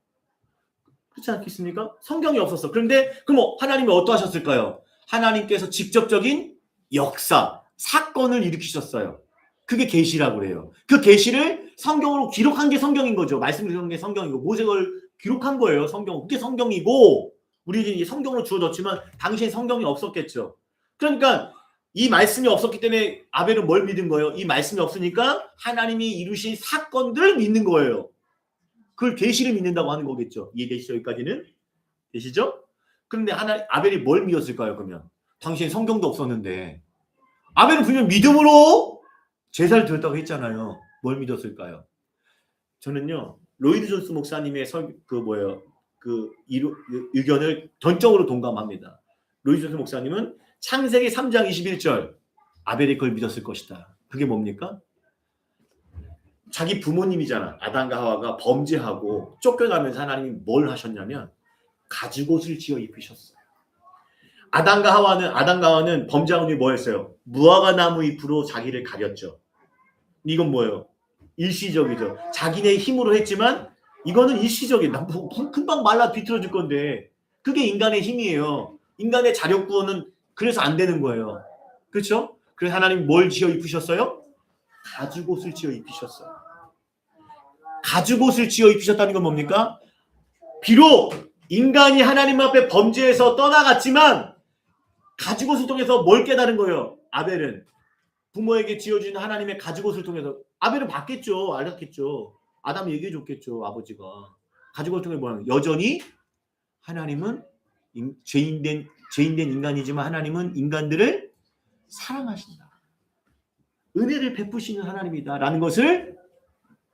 그렇지 않겠습니까? 성경이 없었어. 그런데 그럼 하나님이 어떠하셨을까요? 하나님께서 직접적인 역사, 사건을 일으키셨어요. 그게 계시라고 그래요. 그 계시를 성경으로 기록한 게 성경인 거죠. 말씀드린 게 성경이고 모세가 기록한 거예요. 성경. 그게 성경이고 우리는 이제 성경으로 주어졌지만 당시에 성경이 없었겠죠. 그러니까 이 말씀이 없었기 때문에 아벨은 뭘 믿은 거예요? 이 말씀이 없으니까 하나님이 이루신 사건들을 믿는 거예요. 그걸 계시를 믿는다고 하는 거겠죠. 이해되시죠? 여기까지는? 되시죠? 그런데 아벨이 뭘 믿었을까요? 그러면 당시에 성경도 없었는데 아벨은 분명 믿음으로 제사를 드렸다고 했잖아요. 뭘 믿었을까요? 저는요 로이드 존스 목사님의 의견을 전적으로 동감합니다. 로이드 존스 목사님은 창세기 3장 21절 아벨이 그걸 믿었을 것이다. 그게 뭡니까? 자기 부모님이잖아. 아담과 하와가 범죄하고 쫓겨나면서 하나님이 뭘 하셨냐면 가죽옷을 지어 입히셨어요. 아담과 하와는 범죄한 후에 뭐 했어요? 무화과 나무 잎으로 자기를 가렸죠. 이건 뭐예요? 일시적이죠. 자기네 힘으로 했지만 이거는 일시적이에요. 금방 말라 비틀어질 건데 그게 인간의 힘이에요. 인간의 자력 구원은 그래서 안 되는 거예요. 그렇죠? 그래서 하나님 뭘 지어 입히셨어요? 가죽옷을 지어 입히셨어요. 가죽옷을 지어 입히셨다는 건 뭡니까? 비록 인간이 하나님 앞에 범죄해서 떠나갔지만 가죽옷을 통해서 뭘 깨달은 거예요? 아벨은 부모에게 지어준 하나님의 가죽옷을 통해서 아벨은 봤겠죠. 알았겠죠. 아담이 얘기해 줬겠죠. 아버지가. 가죽옷을 통해 뭐냐면 여전히 하나님은 죄인된 인간이지만 하나님은 인간들을 사랑하신다. 은혜를 베푸시는 하나님이다라는 것을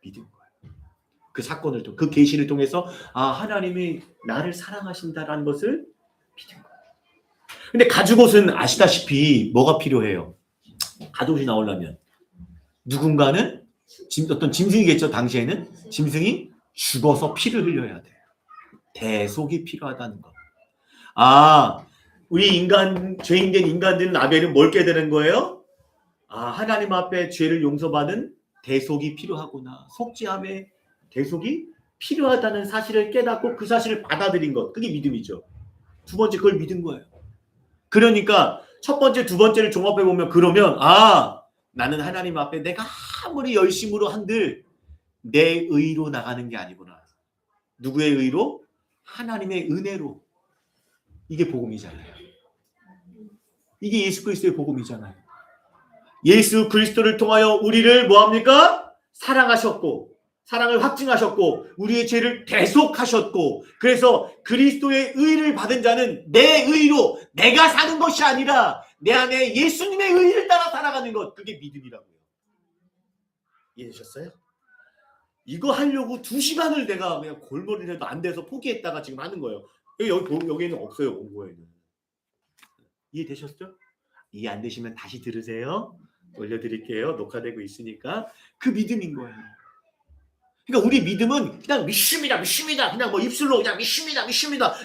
믿은 거예요. 그 사건을 통해 그 계시를 통해서 하나님이 나를 사랑하신다라는 것을 믿은 거예요. 근데 가죽옷은 아시다시피 뭐가 필요해요? 가죽옷이 나오려면 누군가는 어떤 짐승이겠죠. 당시에는 짐승이 죽어서 피를 흘려야 돼요. 대속이 필요하다는 것. 우리 죄인된 인간들은 아벨은 뭘 깨달은 거예요? 하나님 앞에 죄를 용서받은 대속이 필요하구나. 속죄함의 대속이 필요하다는 사실을 깨닫고 그 사실을 받아들인 것. 그게 믿음이죠. 두 번째 그걸 믿은 거예요. 그러니까 첫 번째, 두 번째를 종합해 보면 그러면 나는 하나님 앞에 내가 아무리 열심으로 한들 내 의로 나가는 게 아니구나. 누구의 의로? 하나님의 은혜로. 이게 복음이잖아요. 이게 예수 그리스도의 복음이잖아요. 예수 그리스도를 통하여 우리를 뭐합니까? 사랑하셨고 사랑을 확증하셨고 우리의 죄를 대속하셨고 그래서 그리스도의 의를 받은 자는 내 의로 내가 사는 것이 아니라 내 안에 예수님의 의를 따라 살아가는 것, 그게 믿음이라고요. 이해되셨어요? 이거 하려고 2시간을 내가 그냥 골머리를 해도 안 돼서 포기했다가 지금 하는 거예요. 여기는 없어요. 공부에는. 이해되셨죠? 이해 안 되시면 다시 들으세요. 올려드릴게요. 녹화되고 있으니까. 그 믿음인 거예요. 그러니까 우리 믿음은 그냥 믿습니다. 그냥 뭐 입술로 그냥 믿습니다.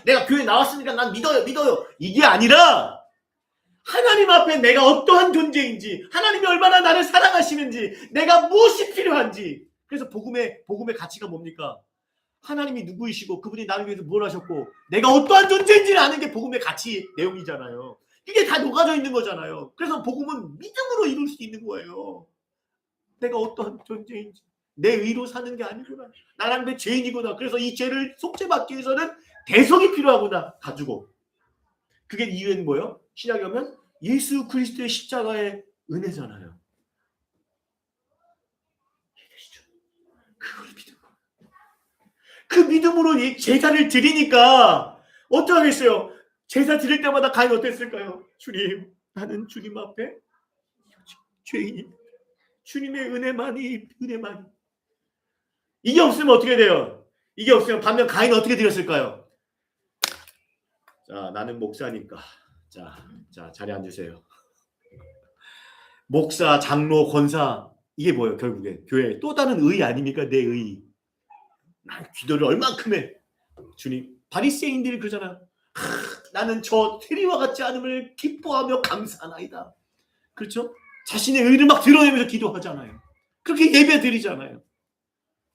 내가 교회 나왔으니까 난 믿어요. 이게 아니라 하나님 앞에 내가 어떠한 존재인지, 하나님이 얼마나 나를 사랑하시는지, 내가 무엇이 필요한지. 그래서 복음의 가치가 뭡니까? 하나님이 누구이시고 그분이 나를 위해서 뭘 하셨고 내가 어떠한 존재인지를 아는 게 복음의 가치 내용이잖아요. 이게 다 녹아져 있는 거잖아요. 그래서 복음은 믿음으로 이룰 수 있는 거예요. 내가 어떠한 존재인지, 내 의로 사는 게 아니구나. 나랑 내 죄인이구나. 그래서 이 죄를 속죄받기 위해서는 대속이 필요하구나. 가지고. 그게 이유는 뭐예요? 신약에 오면 예수 그리스도의 십자가의 은혜잖아요. 이해되시죠? 그걸 믿는 거예요. 그 믿음으로 제사를 드리니까 어떡하겠어요? 제사 드릴 때마다 가인 어땠을까요? 주님, 나는 주님 앞에 죄인입니다. 주님의 은혜만이. 이게 없으면 어떻게 돼요? 이게 없으면 반면 가인 어떻게 드렸을까요? 자, 나는 목사니까. 자, 자리에 앉으세요. 목사, 장로, 권사, 이게 뭐예요? 결국에 교회 또 다른 의 아닙니까? 내 의. 난 기도를 얼만큼 해. 주님, 바리새인들이 그러잖아요. 나는 저 세리와 같지 않음을 기뻐하며 감사하나이다. 그렇죠? 자신의 의를 막 드러내면서 기도하잖아요. 그렇게 예배 드리잖아요.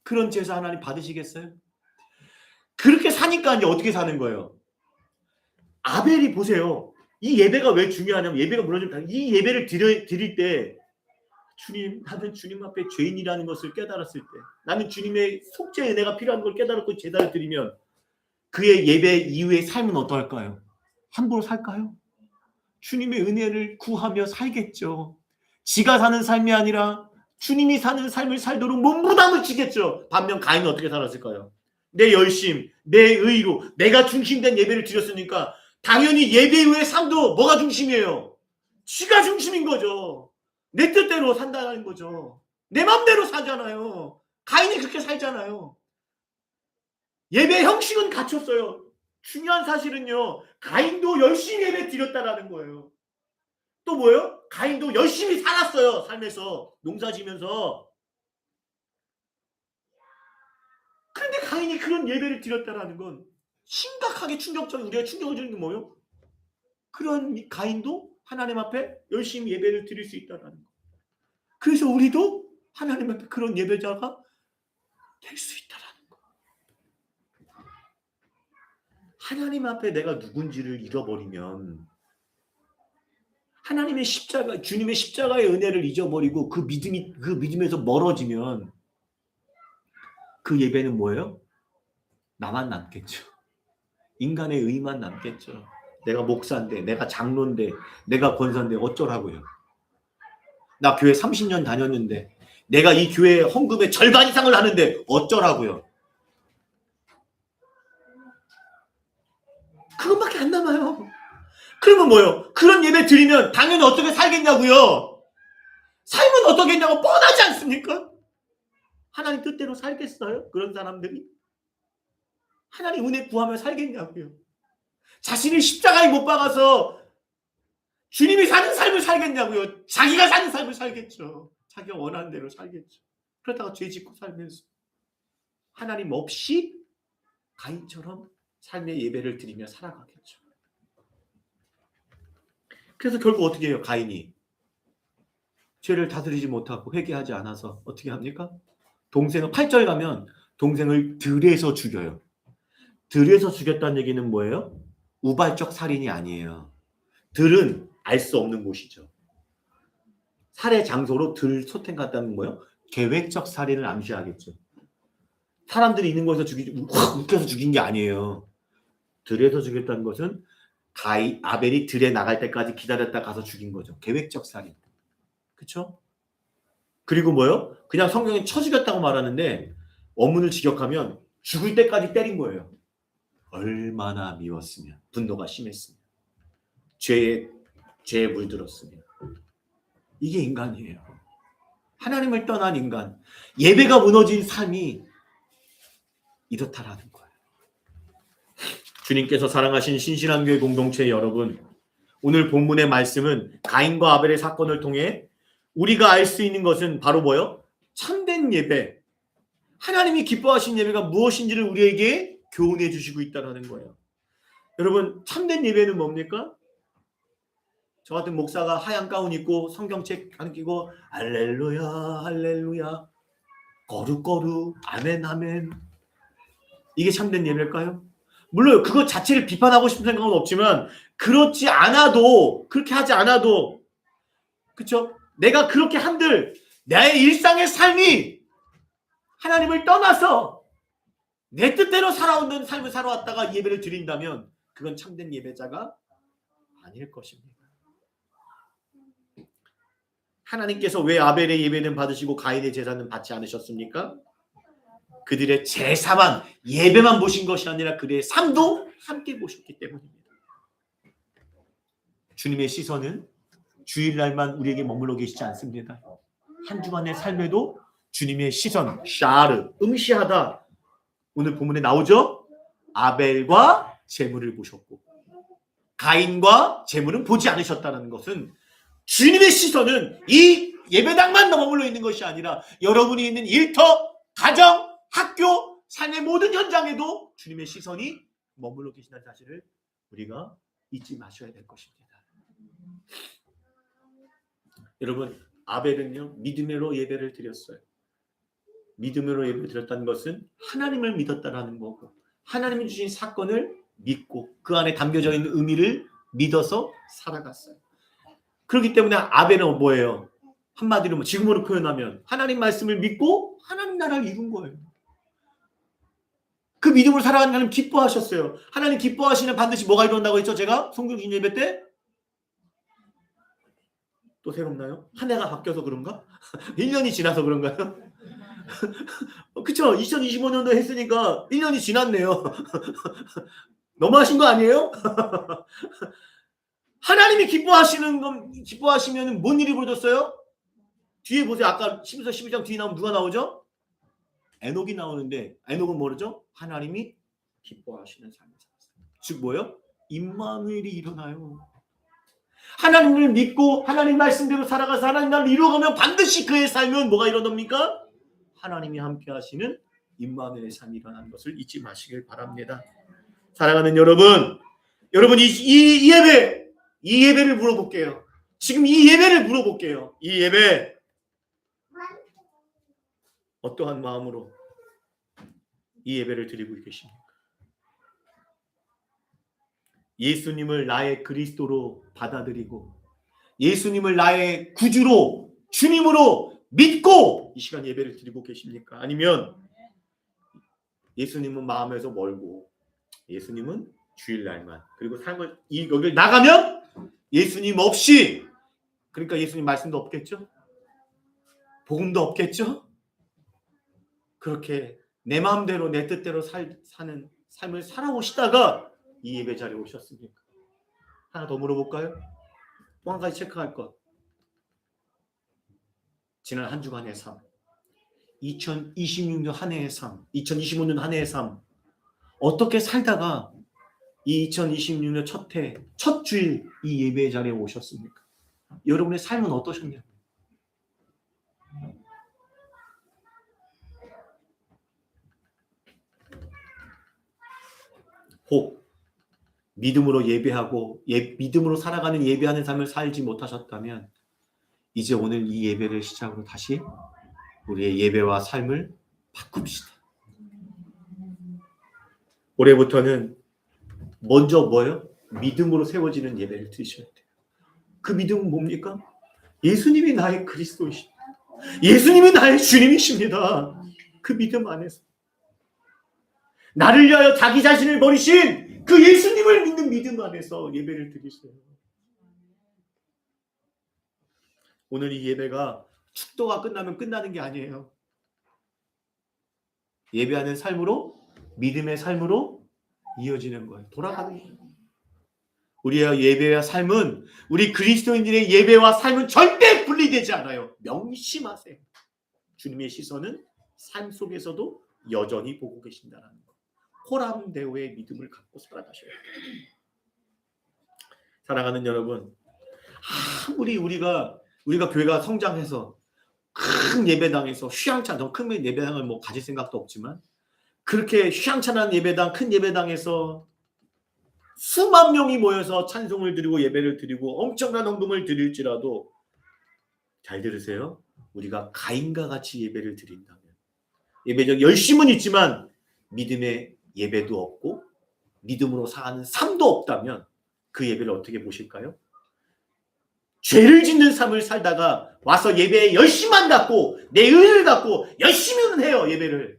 그런 제사 하나님 받으시겠어요? 그렇게 사니까 이제 어떻게 사는 거예요? 아벨이 보세요. 이 예배가 왜 중요하냐면, 예배가 무너지면 이 예배를 드릴 때 주님, 나는 주님 앞에 죄인이라는 것을 깨달았을 때, 나는 주님의 속죄 은혜가 필요한 걸 깨달았고 제사를 드리면 그의 예배 이후의 삶은 어떨까요? 함부로 살까요? 주님의 은혜를 구하며 살겠죠. 지가 사는 삶이 아니라 주님이 사는 삶을 살도록 몸부담을 지겠죠. 반면 가인은 어떻게 살았을까요? 내 열심, 내 의로 내가 중심된 예배를 드렸으니까 당연히 예배 이후의 삶도 뭐가 중심이에요? 지가 중심인 거죠. 내 뜻대로 산다는 거죠. 내 맘대로 사잖아요. 가인이 그렇게 살잖아요. 예배 형식은 갖췄어요. 중요한 사실은요, 가인도 열심히 예배 드렸다라는 거예요. 또 뭐예요? 가인도 열심히 살았어요. 삶에서 농사지면서. 그런데 가인이 그런 예배를 드렸다라는 건 심각하게 충격적인, 우리가 충격을 주는 게 뭐예요? 그런 가인도 하나님 앞에 열심히 예배를 드릴 수 있다라는 거. 그래서 우리도 하나님 앞에 그런 예배자가 될 수 있다라는 거. 하나님 앞에 내가 누군지를 잃어버리면, 하나님의 십자가, 주님의 십자가의 은혜를 잊어버리고 그 믿음에서 멀어지면 그 예배는 뭐예요? 나만 남겠죠. 인간의 의만 남겠죠. 내가 목사인데, 내가 장로인데, 내가 권사인데 어쩌라고요. 나 교회 30년 다녔는데, 내가 이 교회 헌금의 절반 이상을 하는데 어쩌라고요. 그것밖에 안 남아요. 그러면 뭐예요? 그런 예배 드리면 당연히 어떻게 살겠냐고요. 삶은 어떻겠냐고 뻔하지 않습니까? 하나님 뜻대로 살겠어요? 그런 사람들이? 하나님 은혜 구하며 살겠냐고요. 자신을 십자가에 못 박아서 주님이 사는 삶을 살겠냐고요. 자기가 사는 삶을 살겠죠. 자기가 원하는 대로 살겠죠. 그러다가 죄 짓고 살면서 하나님 없이 가인처럼 삶의 예배를 드리며 살아가겠죠. 그래서 결국 어떻게 해요? 가인이 죄를 다스리지 못하고 회개하지 않아서 어떻게 합니까? 동생을 8절 가면 동생을 들에서 죽여요. 들에서 죽였다는 얘기는 뭐예요? 우발적 살인이 아니에요. 들은 알 수 없는 곳이죠. 살해 장소로 들 소텐 갔다는 뭐예요? 계획적 살인을 암시하겠죠. 사람들이 있는 곳에서 확 웃겨서 죽인 게 아니에요. 들에서 죽였다는 것은 아벨이 들에 나갈 때까지 기다렸다 가서 죽인 거죠. 계획적 살인. 그렇죠? 그리고 뭐요? 그냥 성경에 쳐 죽였다고 말하는데 어문을 직역하면 죽을 때까지 때린 거예요. 얼마나 미웠으면, 분노가 심했으면, 죄에 물들었으면. 이게 인간이에요. 하나님을 떠난 인간, 예배가 무너진 삶이 이렇다라는 거예요. 주님께서 사랑하신 신실한 교회 공동체 여러분, 오늘 본문의 말씀은 가인과 아벨의 사건을 통해 우리가 알 수 있는 것은 바로 뭐요? 참된 예배, 하나님이 기뻐하신 예배가 무엇인지를 우리에게 교훈해 주시고 있다는 거예요. 여러분, 참된 예배는 뭡니까? 저 같은 목사가 하얀 가운 입고 성경책 안 끼고 할렐루야 할렐루야 거룩거룩 아멘 아멘, 이게 참된 예배일까요? 물론 그것 자체를 비판하고 싶은 생각은 없지만, 그렇지 않아도, 그렇게 하지 않아도, 그렇죠? 내가 그렇게 한들 나의 일상의 삶이 하나님을 떠나서 내 뜻대로 살아오는 삶을 살아왔다가 예배를 드린다면 그건 참된 예배자가 아닐 것입니다. 하나님께서 왜 아벨의 예배는 받으시고 가인의 제사는 받지 않으셨습니까? 그들의 제사만, 예배만 보신 것이 아니라 그들의 삶도 함께 보셨기 때문입니다. 주님의 시선은 주일날만 우리에게 머물러 계시지 않습니다. 한 주간의 삶에도 주님의 시선, 샤르, 응시하다. 오늘 본문에 나오죠? 아벨과 제물을 보셨고 가인과 제물은 보지 않으셨다는 것은, 주님의 시선은 이 예배당만 머물러 있는 것이 아니라 여러분이 있는 일터, 가정, 학교, 삶의 모든 현장에도 주님의 시선이 머물러 계신다는 사실을 우리가 잊지 마셔야 될 것입니다. 여러분, 아벨은요 믿음으로 예배를 드렸어요. 믿음으로 예배를 드렸다는 것은 하나님을 믿었다라는 거고, 하나님이 주신 사건을 믿고 그 안에 담겨져 있는 의미를 믿어서 살아갔어요. 그렇기 때문에 아벨은 뭐예요? 한마디로 지금으로 표현하면 하나님 말씀을 믿고 하나님 나라를 이룬 거예요. 그 믿음으로 살아가는 하나님 기뻐하셨어요. 하나님 기뻐하시면 반드시 뭐가 일어난다고 했죠? 제가 송경신 예배 때? 또 새롭나요? 한 해가 바뀌어서 그런가? 1년이 지나서 그런가요? 그쵸? 2025년도 했으니까 1년이 지났네요. 너무하신 거 아니에요? 하나님이 기뻐하시면 뭔 일이 벌어졌어요? 뒤에 보세요. 아까 11서 12장 뒤에 나오면 누가 나오죠? 에녹이 나오는데, 에녹은 뭐죠? 하나님이 기뻐하시는 삶을 살았어요. 즉 뭐예요? 임마누엘이 일어나요. 하나님을 믿고 하나님 말씀대로 살아가서 하나님 나라를 이루어가면 반드시 그의 삶은 뭐가 일어납니까? 하나님이 함께 하시는 임마누엘의 삶이 일어나는 것을 잊지 마시길 바랍니다. 사랑하는 여러분, 이 예배를 물어볼게요. 지금 이 예배를 물어볼게요. 이 예배 어떠한 마음으로 이 예배를 드리고 계십니까? 예수님을 나의 그리스도로 받아들이고 예수님을 나의 구주로, 주님으로 믿고 이 시간 예배를 드리고 계십니까? 아니면 예수님은 마음에서 멀고 예수님은 주일날만, 그리고 삶을 여기를 나가면 예수님 없이, 그러니까 예수님 말씀도 없겠죠? 복음도 없겠죠? 그렇게 내 마음대로 내 뜻대로 사는 삶을 살아오시다가 이 예배 자리에 오셨습니까? 하나 더 물어볼까요? 또 한 가지 체크할 것. 지난 한 주간의 삶, 2026년 한 해의 삶, 2025년 한 해의 삶, 어떻게 살다가 이 2026년 첫 주일 이 예배 자리에 오셨습니까? 여러분의 삶은 어떠셨냐고요? 혹 믿음으로 예배하고 믿음으로 살아가는 예배하는 삶을 살지 못하셨다면 이제 오늘 이 예배를 시작으로 다시 우리의 예배와 삶을 바꿉시다. 올해부터는 먼저 뭐예요? 믿음으로 세워지는 예배를 드리셔야 돼요. 그 믿음은 뭡니까? 예수님이 나의 그리스도이십니다. 예수님이 나의 주님이십니다. 그 믿음 안에서 나를 위하여 자기 자신을 버리신 그 예수님을 믿는 믿음 안에서 예배를 드리세요. 오늘 이 예배가 축도가 끝나면 끝나는 게 아니에요. 예배하는 삶으로 믿음의 삶으로 이어지는 거예요. 돌아가는 거예요. 우리의 예배와 삶은 우리 그리스도인들의 예배와 삶은 절대 분리되지 않아요. 명심하세요. 주님의 시선은 삶 속에서도 여전히 보고 계신다는 거. 호람대오의 믿음을 갖고 살아가셔야 돼요. 사랑하는 여러분, 아무리 우리가 교회가 성장해서 큰 예배당에서 휘황찬 큰 예배당을 뭐 가질 생각도 없지만 그렇게 휘황찬한 예배당 큰 예배당에서 수만 명이 모여서 찬송을 드리고 예배를 드리고 엄청난 헌금을 드릴지라도 잘 들으세요. 우리가 가인과 같이 예배를 드린다면 예배적 열심은 있지만 믿음의 예배도 없고 믿음으로 사는 삶도 없다면 그 예배를 어떻게 보실까요? 죄를 짓는 삶을 살다가 와서 예배에 열심만 갖고 내 의를 갖고 열심히는 해요. 예배를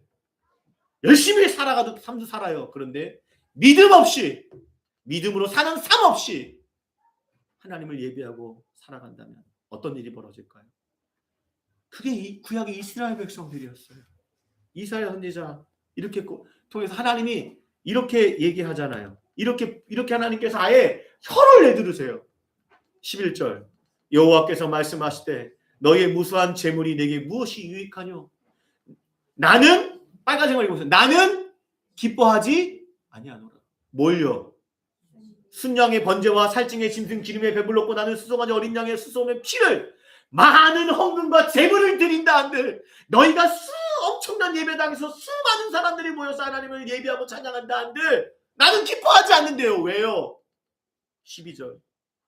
열심히 살아가도 삶도 살아요. 그런데 믿음 없이 믿음으로 사는 삶 없이 하나님을 예배하고 살아간다면 어떤 일이 벌어질까요? 그게 이 구약의 이스라엘 백성들이었어요. 이사야 선지자 이렇게 통해서 하나님이 이렇게 얘기하잖아요. 이렇게 하나님께서 아예 혀를 내두르세요. 11절 여호와께서 말씀하시되 너희의 무수한 재물이 내게 무엇이 유익하뇨? 나는 빨간색을 입으세요. 나는 기뻐하지 아니하노라. 뭘요? 순양의 번제와 살증의 짐승 기름에 배불렀고 나는 수송아지 어린 양의 수송의 피를 많은 헌금과 제물을 드린다 한들 너희가 엄청난 예배당에서 수많은 사람들이 모여서 하나님을 예배하고 찬양한다 한들 나는 기뻐하지 않는데요. 왜요? 12절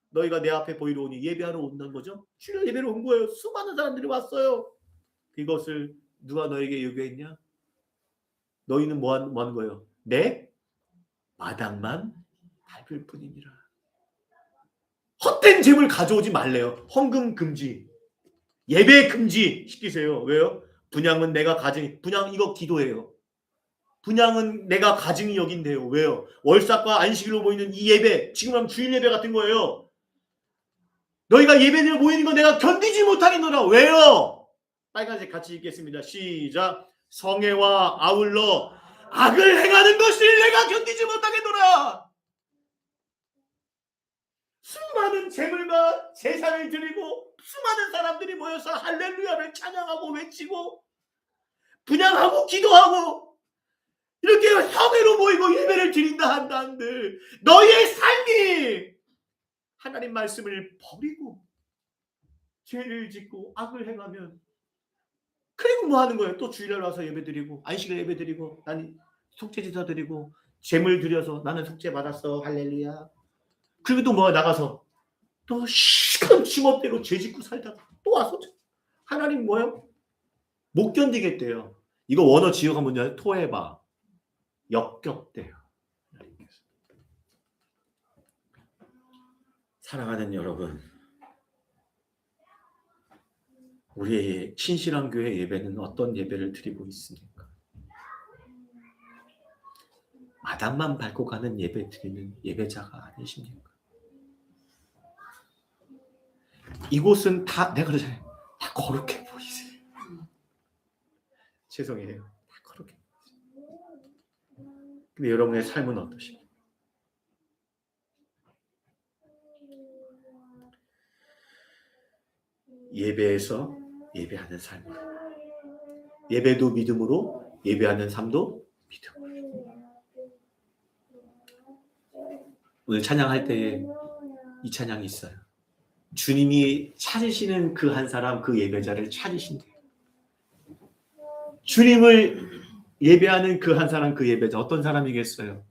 너희가 내 앞에 보이러 오니 예배하러 온다는 거죠. 주일 예배로 온 거예요. 수많은 사람들이 왔어요. 이것을 누가 너에게 요구했냐? 너희는 뭐 하는 거예요? 내 마당만 밟을 뿐이니라. 헛된 재물 가져오지 말래요. 헌금 금지, 예배 금지 시키세요. 왜요? 분양은 내가 가증이, 분양 이거 기도해요. 분양은 내가 가증이 여긴대요. 왜요? 월삭과 안식일로 모이는 이 예배, 지금 하면 주일 예배 같은 거예요. 너희가 예배드려 모이는 거 내가 견디지 못하겠노라. 왜요? 빨간색 같이 읽겠습니다. 시작. 성애와 아울러 악을 행하는 것을 내가 견디지 못하겠노라. 수많은 재물과 제사를 드리고 수많은 사람들이 모여서 할렐루야를 찬양하고 외치고 분양하고 기도하고 이렇게 협의로 모이고 예배를 드린다 한다는데 너희의 삶이 하나님 말씀을 버리고 죄를 짓고 악을 행하면 그리고 뭐 하는 거예요? 또 주일날 와서 예배드리고 안식일 예배드리고 난 속죄제사 드리고 재물 드려서 나는 속죄 받았어 할렐루야. 그리고 또 뭐 나가서 또 시간 지멋대로 죄 짓고 살다가 또 와서 하나님 뭐요? 못 견디겠대요. 이거 원어 지역하면 토해봐. 역겹대요. 사랑하는 여러분, 우리의 신실한 교회 예배는 어떤 예배를 드리고 있습니까? 마당만 밟고 가는 예배 드리는 예배자가 아니십니까? 이곳은 다 내가 그러잖아요. 다 거룩해 보이세요. 죄송해요. 다 거룩해 보이세요. 근데 여러분의 삶은 어떠십니까? 예배에서 예배하는 삶으로, 예배도 믿음으로, 예배하는 삶도 믿음으로. 오늘 찬양할 때에 이 찬양이 있어요. 주님이 찾으시는 그 한 사람, 그 예배자를 찾으신대요. 주님을 예배하는 그 한 사람, 그 예배자 어떤 사람이겠어요?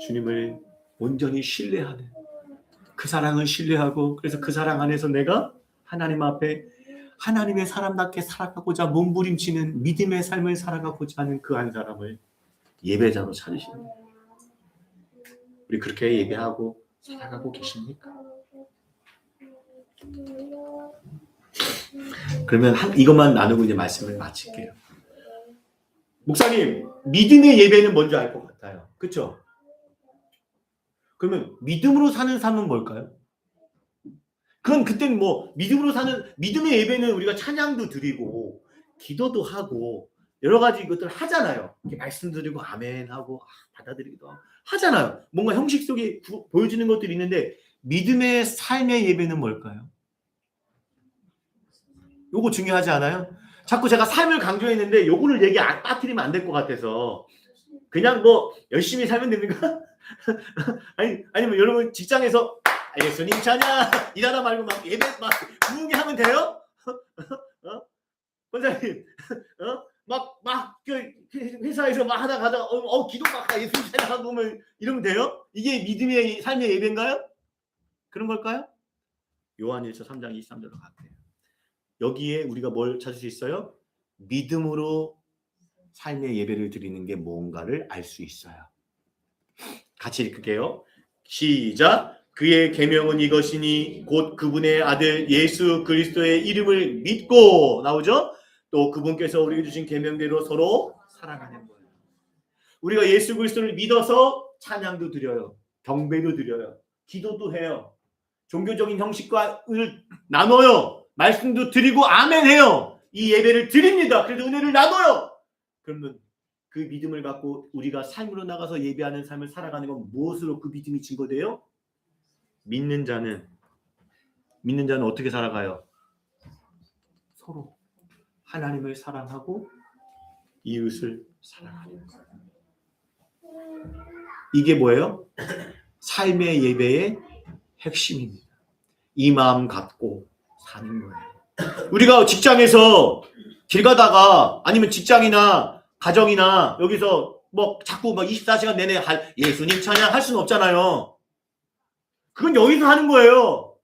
주님을 온전히 신뢰하는, 그 사랑을 신뢰하고 그래서 그 사랑 안에서 내가 하나님 앞에 하나님의 사람답게 살아가고자 몸부림치는 믿음의 삶을 살아가고자 하는 그 한 사람을 예배자로 찾으시는 거예요. 우리 그렇게 예배하고 살아가고 계십니까? 그러면 이것만 나누고 이제 말씀을 마칠게요. 목사님, 믿음의 예배는 뭔지 알 것 같아요. 그렇죠? 그러면 믿음으로 사는 삶은 뭘까요? 그럼 그때는 뭐 믿음으로 사는 믿음의 예배는 우리가 찬양도 드리고 기도도 하고 여러 가지 것들을 하잖아요. 이렇게 말씀드리고 아멘하고 받아들이기도 하고 하잖아요. 뭔가 형식 속에 보여지는 것들이 있는데 믿음의 삶의 예배는 뭘까요? 요거 중요하지 않아요? 자꾸 제가 삶을 강조했는데 요거를 얘기 빠뜨리면 안 될 것 같아서 그냥 뭐 열심히 살면 됩니까? 아니면 여러분 직장에서 예수님 찬양 일하다 말고 막 예배 막 부흥이 하면 돼요? 원장님 그 회사에서 막 하다 가다가 기도 막 예수님 찬양하고 오면 이러면 돼요? 이게 믿음의 삶의 예배인가요? 그런 걸까요? 요한일서 3장 23절로 갈게요. 여기에 우리가 뭘 찾을 수 있어요? 믿음으로 삶의 예배를 드리는 게 뭔가를 알 수 있어요. 같이 읽을게요. 시작. 그의 계명은 이것이니 곧 그분의 아들 예수 그리스도의 이름을 믿고 나오죠. 또 그분께서 우리에게 주신 계명대로 서로 사랑하는 거예요. 우리가 예수 그리스도를 믿어서 찬양도 드려요. 경배도 드려요. 기도도 해요. 종교적인 형식과를 나눠요. 말씀도 드리고 아멘해요. 이 예배를 드립니다. 그래서 은혜를 나눠요. 그러면 그 믿음을 갖고 우리가 삶으로 나가서 예배하는 삶을 살아가는 건 무엇으로 그 믿음이 증거돼요? 믿는 자는 어떻게 살아가요? 서로 하나님을 사랑하고 이웃을 사랑하는 거예요. 이게 뭐예요? 삶의 예배의 핵심입니다. 이 마음 갖고 사는 거예요. 우리가 직장에서 길 가다가 아니면 직장이나 가정이나 여기서 뭐 자꾸 막 24시간 내내 예수님 찬양 할 수는 없잖아요. 그건 여기서 하는 거예요.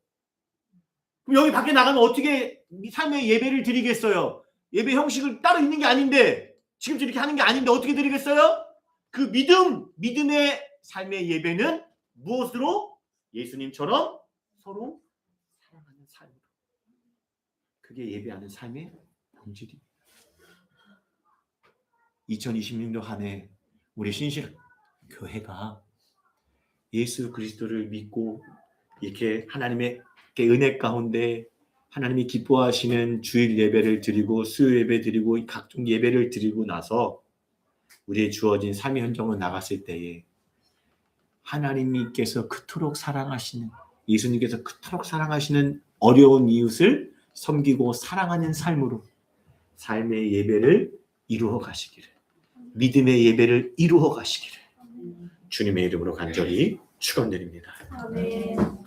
그럼 여기 밖에 나가면 어떻게 삶의 예배를 드리겠어요? 예배 형식을 따로 있는 게 아닌데 지금 이렇게 하는 게 아닌데 어떻게 드리겠어요? 그 믿음의 삶의 예배는 무엇으로? 예수님처럼 서로 사랑하는 삶으로. 그게 예배하는 삶의 본질입니다. 2026년 한 해 우리 신실교회가 예수 그리스도를 믿고 이렇게 하나님의 은혜 가운데 하나님이 기뻐하시는 주일 예배를 드리고 수요 예배 드리고 각종 예배를 드리고 나서 우리의 주어진 삶의 현장으로 나갔을 때에 하나님께서 그토록 사랑하시는 예수님께서 그토록 사랑하시는 어려운 이웃을 섬기고 사랑하는 삶으로 삶의 예배를 이루어 가시기를 믿음의 예배를 이루어 가시기를 주님의 이름으로 간절히 축원드립니다. 아멘.